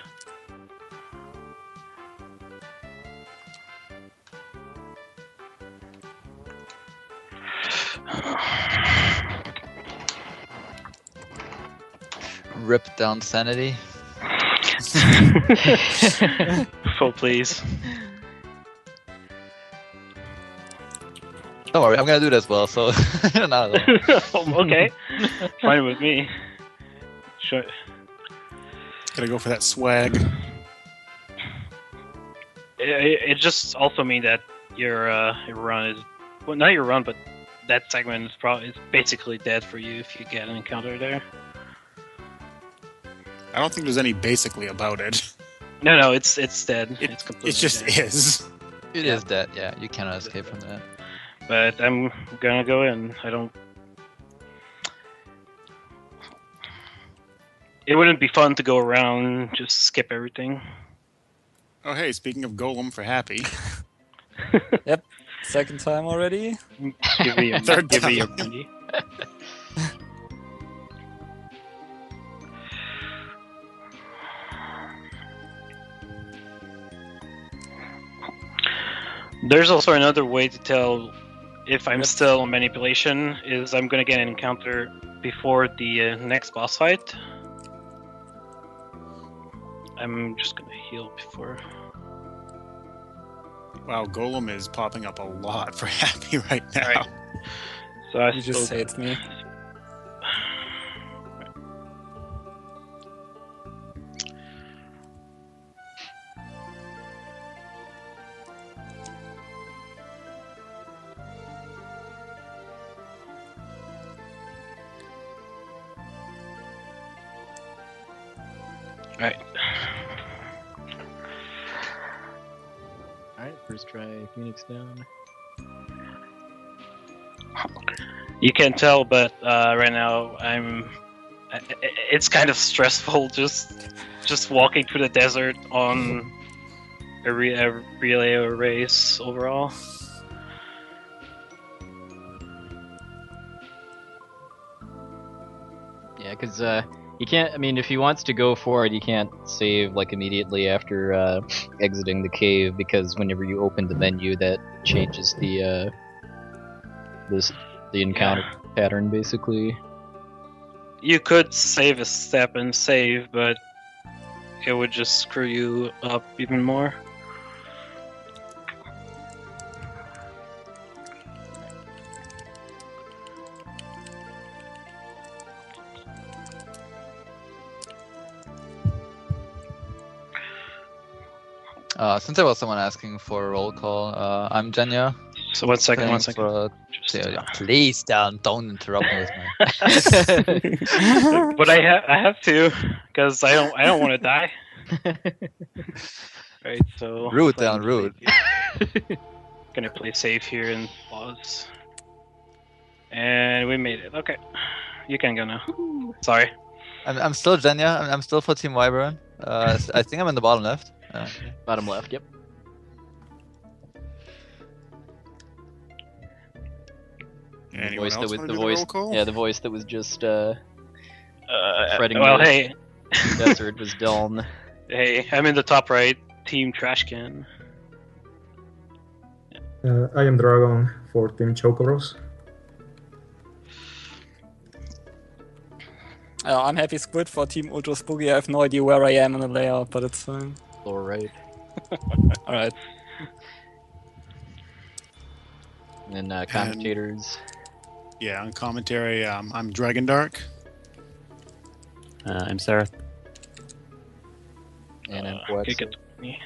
Rip down sanity. So please. Don't worry, I'm gonna do that as well. So no. Okay, fine with me. Sure. Gotta go for that swag. It just also means that your run is, well, not your run, but that segment is basically dead for you if you get an encounter there. I don't think there's any basically about it. No, it's dead. It's It completely just dead. is. It is dead. Yeah, you cannot escape from that. But I'm gonna go in. I don't. It wouldn't be fun to go around just skip everything. Oh hey, speaking of Golem for happy. Yep, second time already. Give me your Third give me your time. money. There's also another way to tell if I'm still on manipulation, is I'm gonna get an encounter before the next boss fight. I'm just gonna heal before. Wow, Golem is popping up a lot for happy right now. Alright. So I You just saved me. Alright. Alright, first try Phoenix down. You can tell, but right now it's kind of stressful just walking through the desert on a relay or race overall. Yeah, because you can't. I mean, if he wants to go for it, he can't save like immediately after exiting the cave, because whenever you open the menu, that changes the encounter pattern basically. You could save a step and save, but it would just screw you up even more. Since there was someone asking for a roll call, I'm Jenya. So one second. Thanks for- Please don't interrupt me with my. But I have to, because I don't want to die. Right, so Rude down, rude. Gonna play safe here and pause. And we made it. Okay, you can go now. Sorry. I'm still Jenya. I'm still for Team Wyvern. I think I'm in the bottom left. Bottom left. Yep. Anyone else the wanna do the voice, roll call? yeah, the voice that was just fretting Well, the hey, desert was Dylan. hey, I'm in the top right. Team TrashCan. I am Dragon for Team Chocobros. I'm Happy Squid for Team Ultra Spooky. I have no idea where I am in the layout, but it's fine. Lower right. Alright. And then commentators. Yeah, on commentary, I'm Dragon Dark. I'm Sarah. And I'm kick Quetzal. it to me.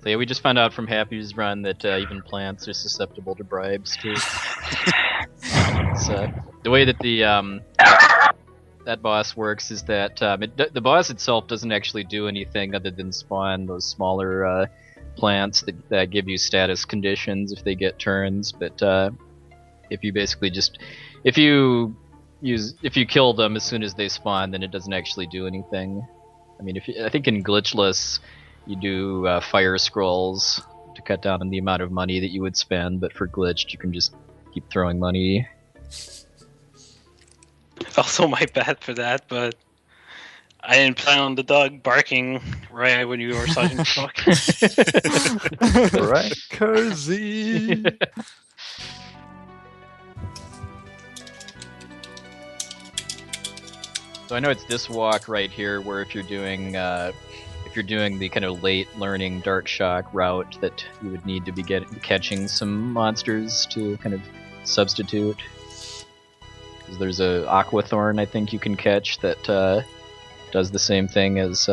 So yeah, we just found out from Happy's run that even plants are susceptible to bribes too. So the way that that boss works is that the boss itself doesn't actually do anything other than spawn those smaller plants that give you status conditions if they get turns. But if you basically just if you kill them as soon as they spawn, then it doesn't actually do anything. I mean, I think in glitchless you do fire scrolls to cut down on the amount of money that you would spend, but for glitched you can just keep throwing money. Also my bad for that, but I didn't plan on the dog barking right when you were starting to talk. Right, cozy. So I know it's this walk right here where if you're doing the kind of late learning Dark Shock route that you would need to be catching some monsters to kind of substitute. Because there's a Aquathorn I think you can catch that does the same thing as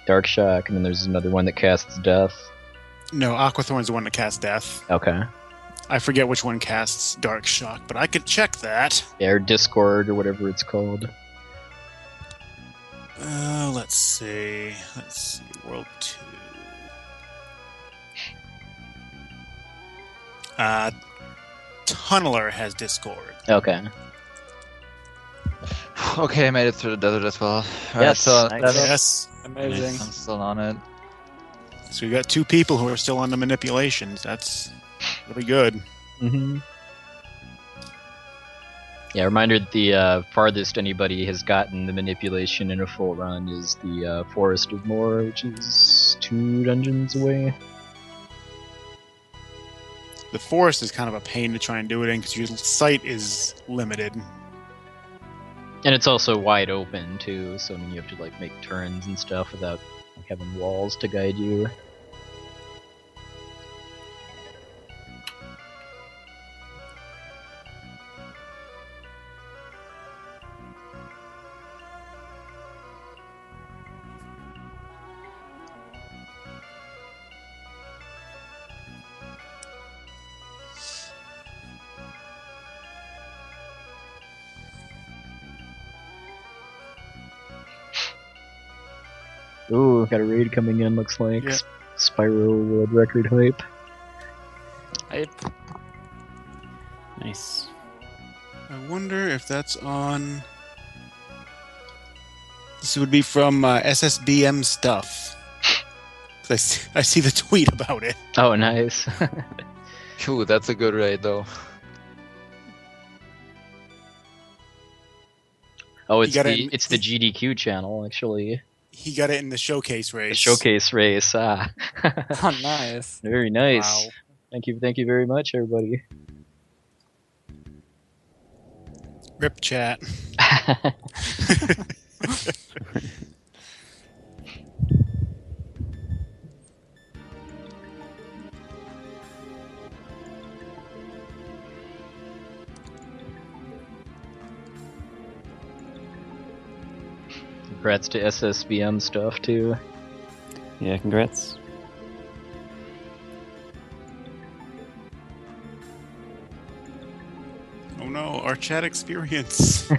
Dark Shock, and then there's another one that casts Death. No, Aquathorn's the one that casts Death. Okay. I forget which one casts Dark Shock, but I could check that. Yeah, or Discord or whatever it's called. Let's see. World 2. Tunneler has Discord. Okay. Okay, I made it through the desert as well. Yes, so nice. Yes. Amazing. I'm still on it. So we got 2 people who are still on the manipulations. That's really good. Mm-hmm. Yeah, reminder that the farthest anybody has gotten the manipulation in a full run is the Forest of Moor, which is 2 dungeons away. The forest is kind of a pain to try and do it in because your sight is limited. And it's also wide open too, so I mean you have to like make turns and stuff without like, having walls to guide you. Ooh, got a raid coming in, looks like. Yeah. Spyro World Record hype. Nice. I wonder if that's on... This would be from SSBM Stuff. 'Cause I see the tweet about it. Oh, nice. Ooh, that's a good raid though. Oh, You gotta- it's the GDQ channel, actually. He got it in the showcase race. The showcase race. Ah. Oh, nice. Very nice. Wow. Thank you very much, everybody. Rip chat. Congrats to SSBM stuff too. Yeah, congrats. Oh no, our chat experience.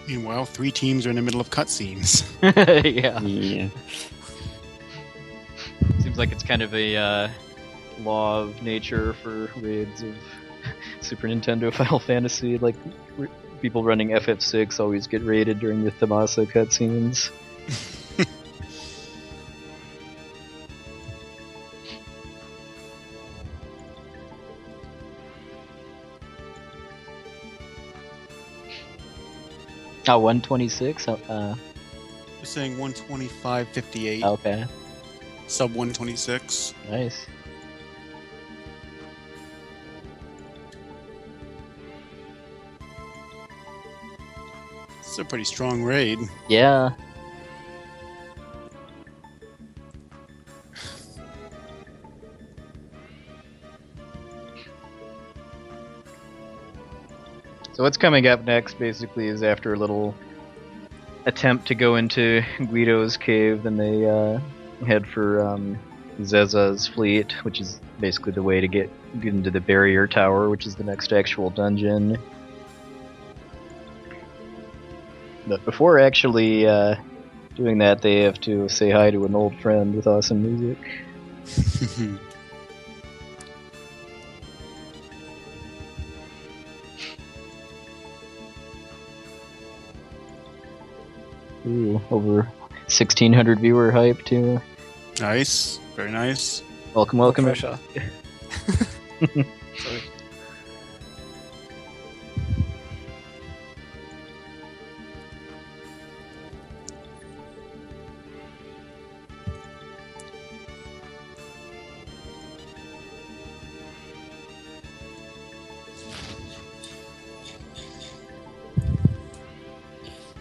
Meanwhile, 3 teams are in the middle of cutscenes. Yeah. Yeah. Seems like it's kind of a law of nature for raids of Super Nintendo Final Fantasy. Like, people running FF6 always get raided during the Thamasa cutscenes. Oh, 126? We're saying 125.58. Okay, Sub 126. nice. It's a pretty strong raid. Yeah. So what's coming up next, basically, is after a little attempt to go into Guido's cave, then they head for Zeza's fleet, which is basically the way to get into the barrier tower, which is the next actual dungeon. But before actually doing that, they have to say hi to an old friend with awesome music. Ooh, over 1,600 viewer hype too. Nice, very nice. Welcome, welcome. Pressure. Sorry.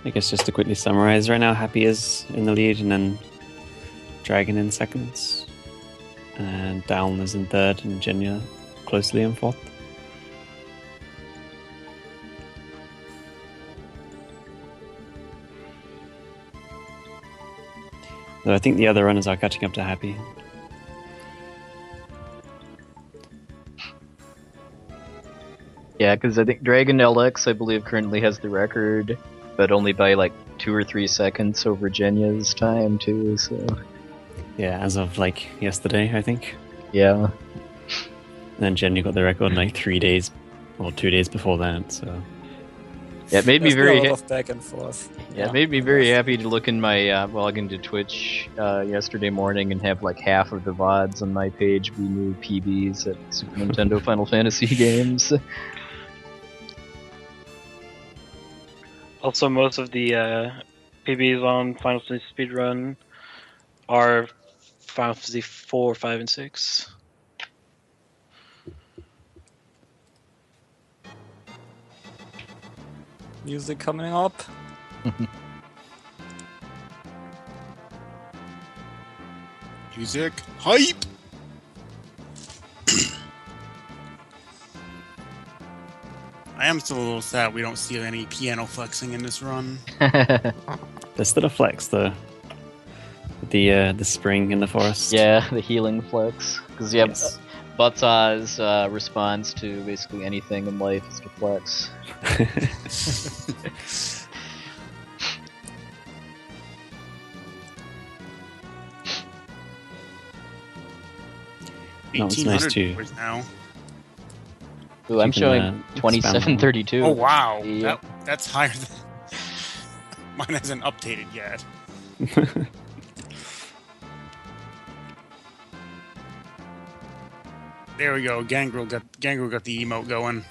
I guess just to quickly summarize, right now Happy is in the lead, and then Dragon in second, and Down is in third, and Genya closely in fourth. Though I think the other runners are catching up to Happy. Yeah, because I think Dragon LX, I believe, currently has the record, but only by like 2 or 3 seconds over Genya's time too. So Yeah, as of like yesterday, I think. yeah, And then Genya got the record in like 3 days, or 2 days before that. So yeah, it made me There's very. a lot of back and forth. Yeah, it made me very happy to look in my log into Twitch yesterday morning and have like half of the VODs on my page be new PBs at Super Nintendo Final Fantasy games. Also, most of the PBs on Final Fantasy Speedrun are Final Fantasy 4, 5, and 6. Music coming up. Music hype. I am still a little sad we don't see any piano flexing in this run. there's still a flex though. The spring in the forest. Yeah, the healing flex. Because yeah, Yes. Butza's response to basically anything in life is to flex. That was 1,800 nice too. viewers now. Ooh, I'm You can, showing expand 2732. Oh wow, Yep. that's higher than mine. Hasn't updated yet. There we go. Gangrel got the emote going.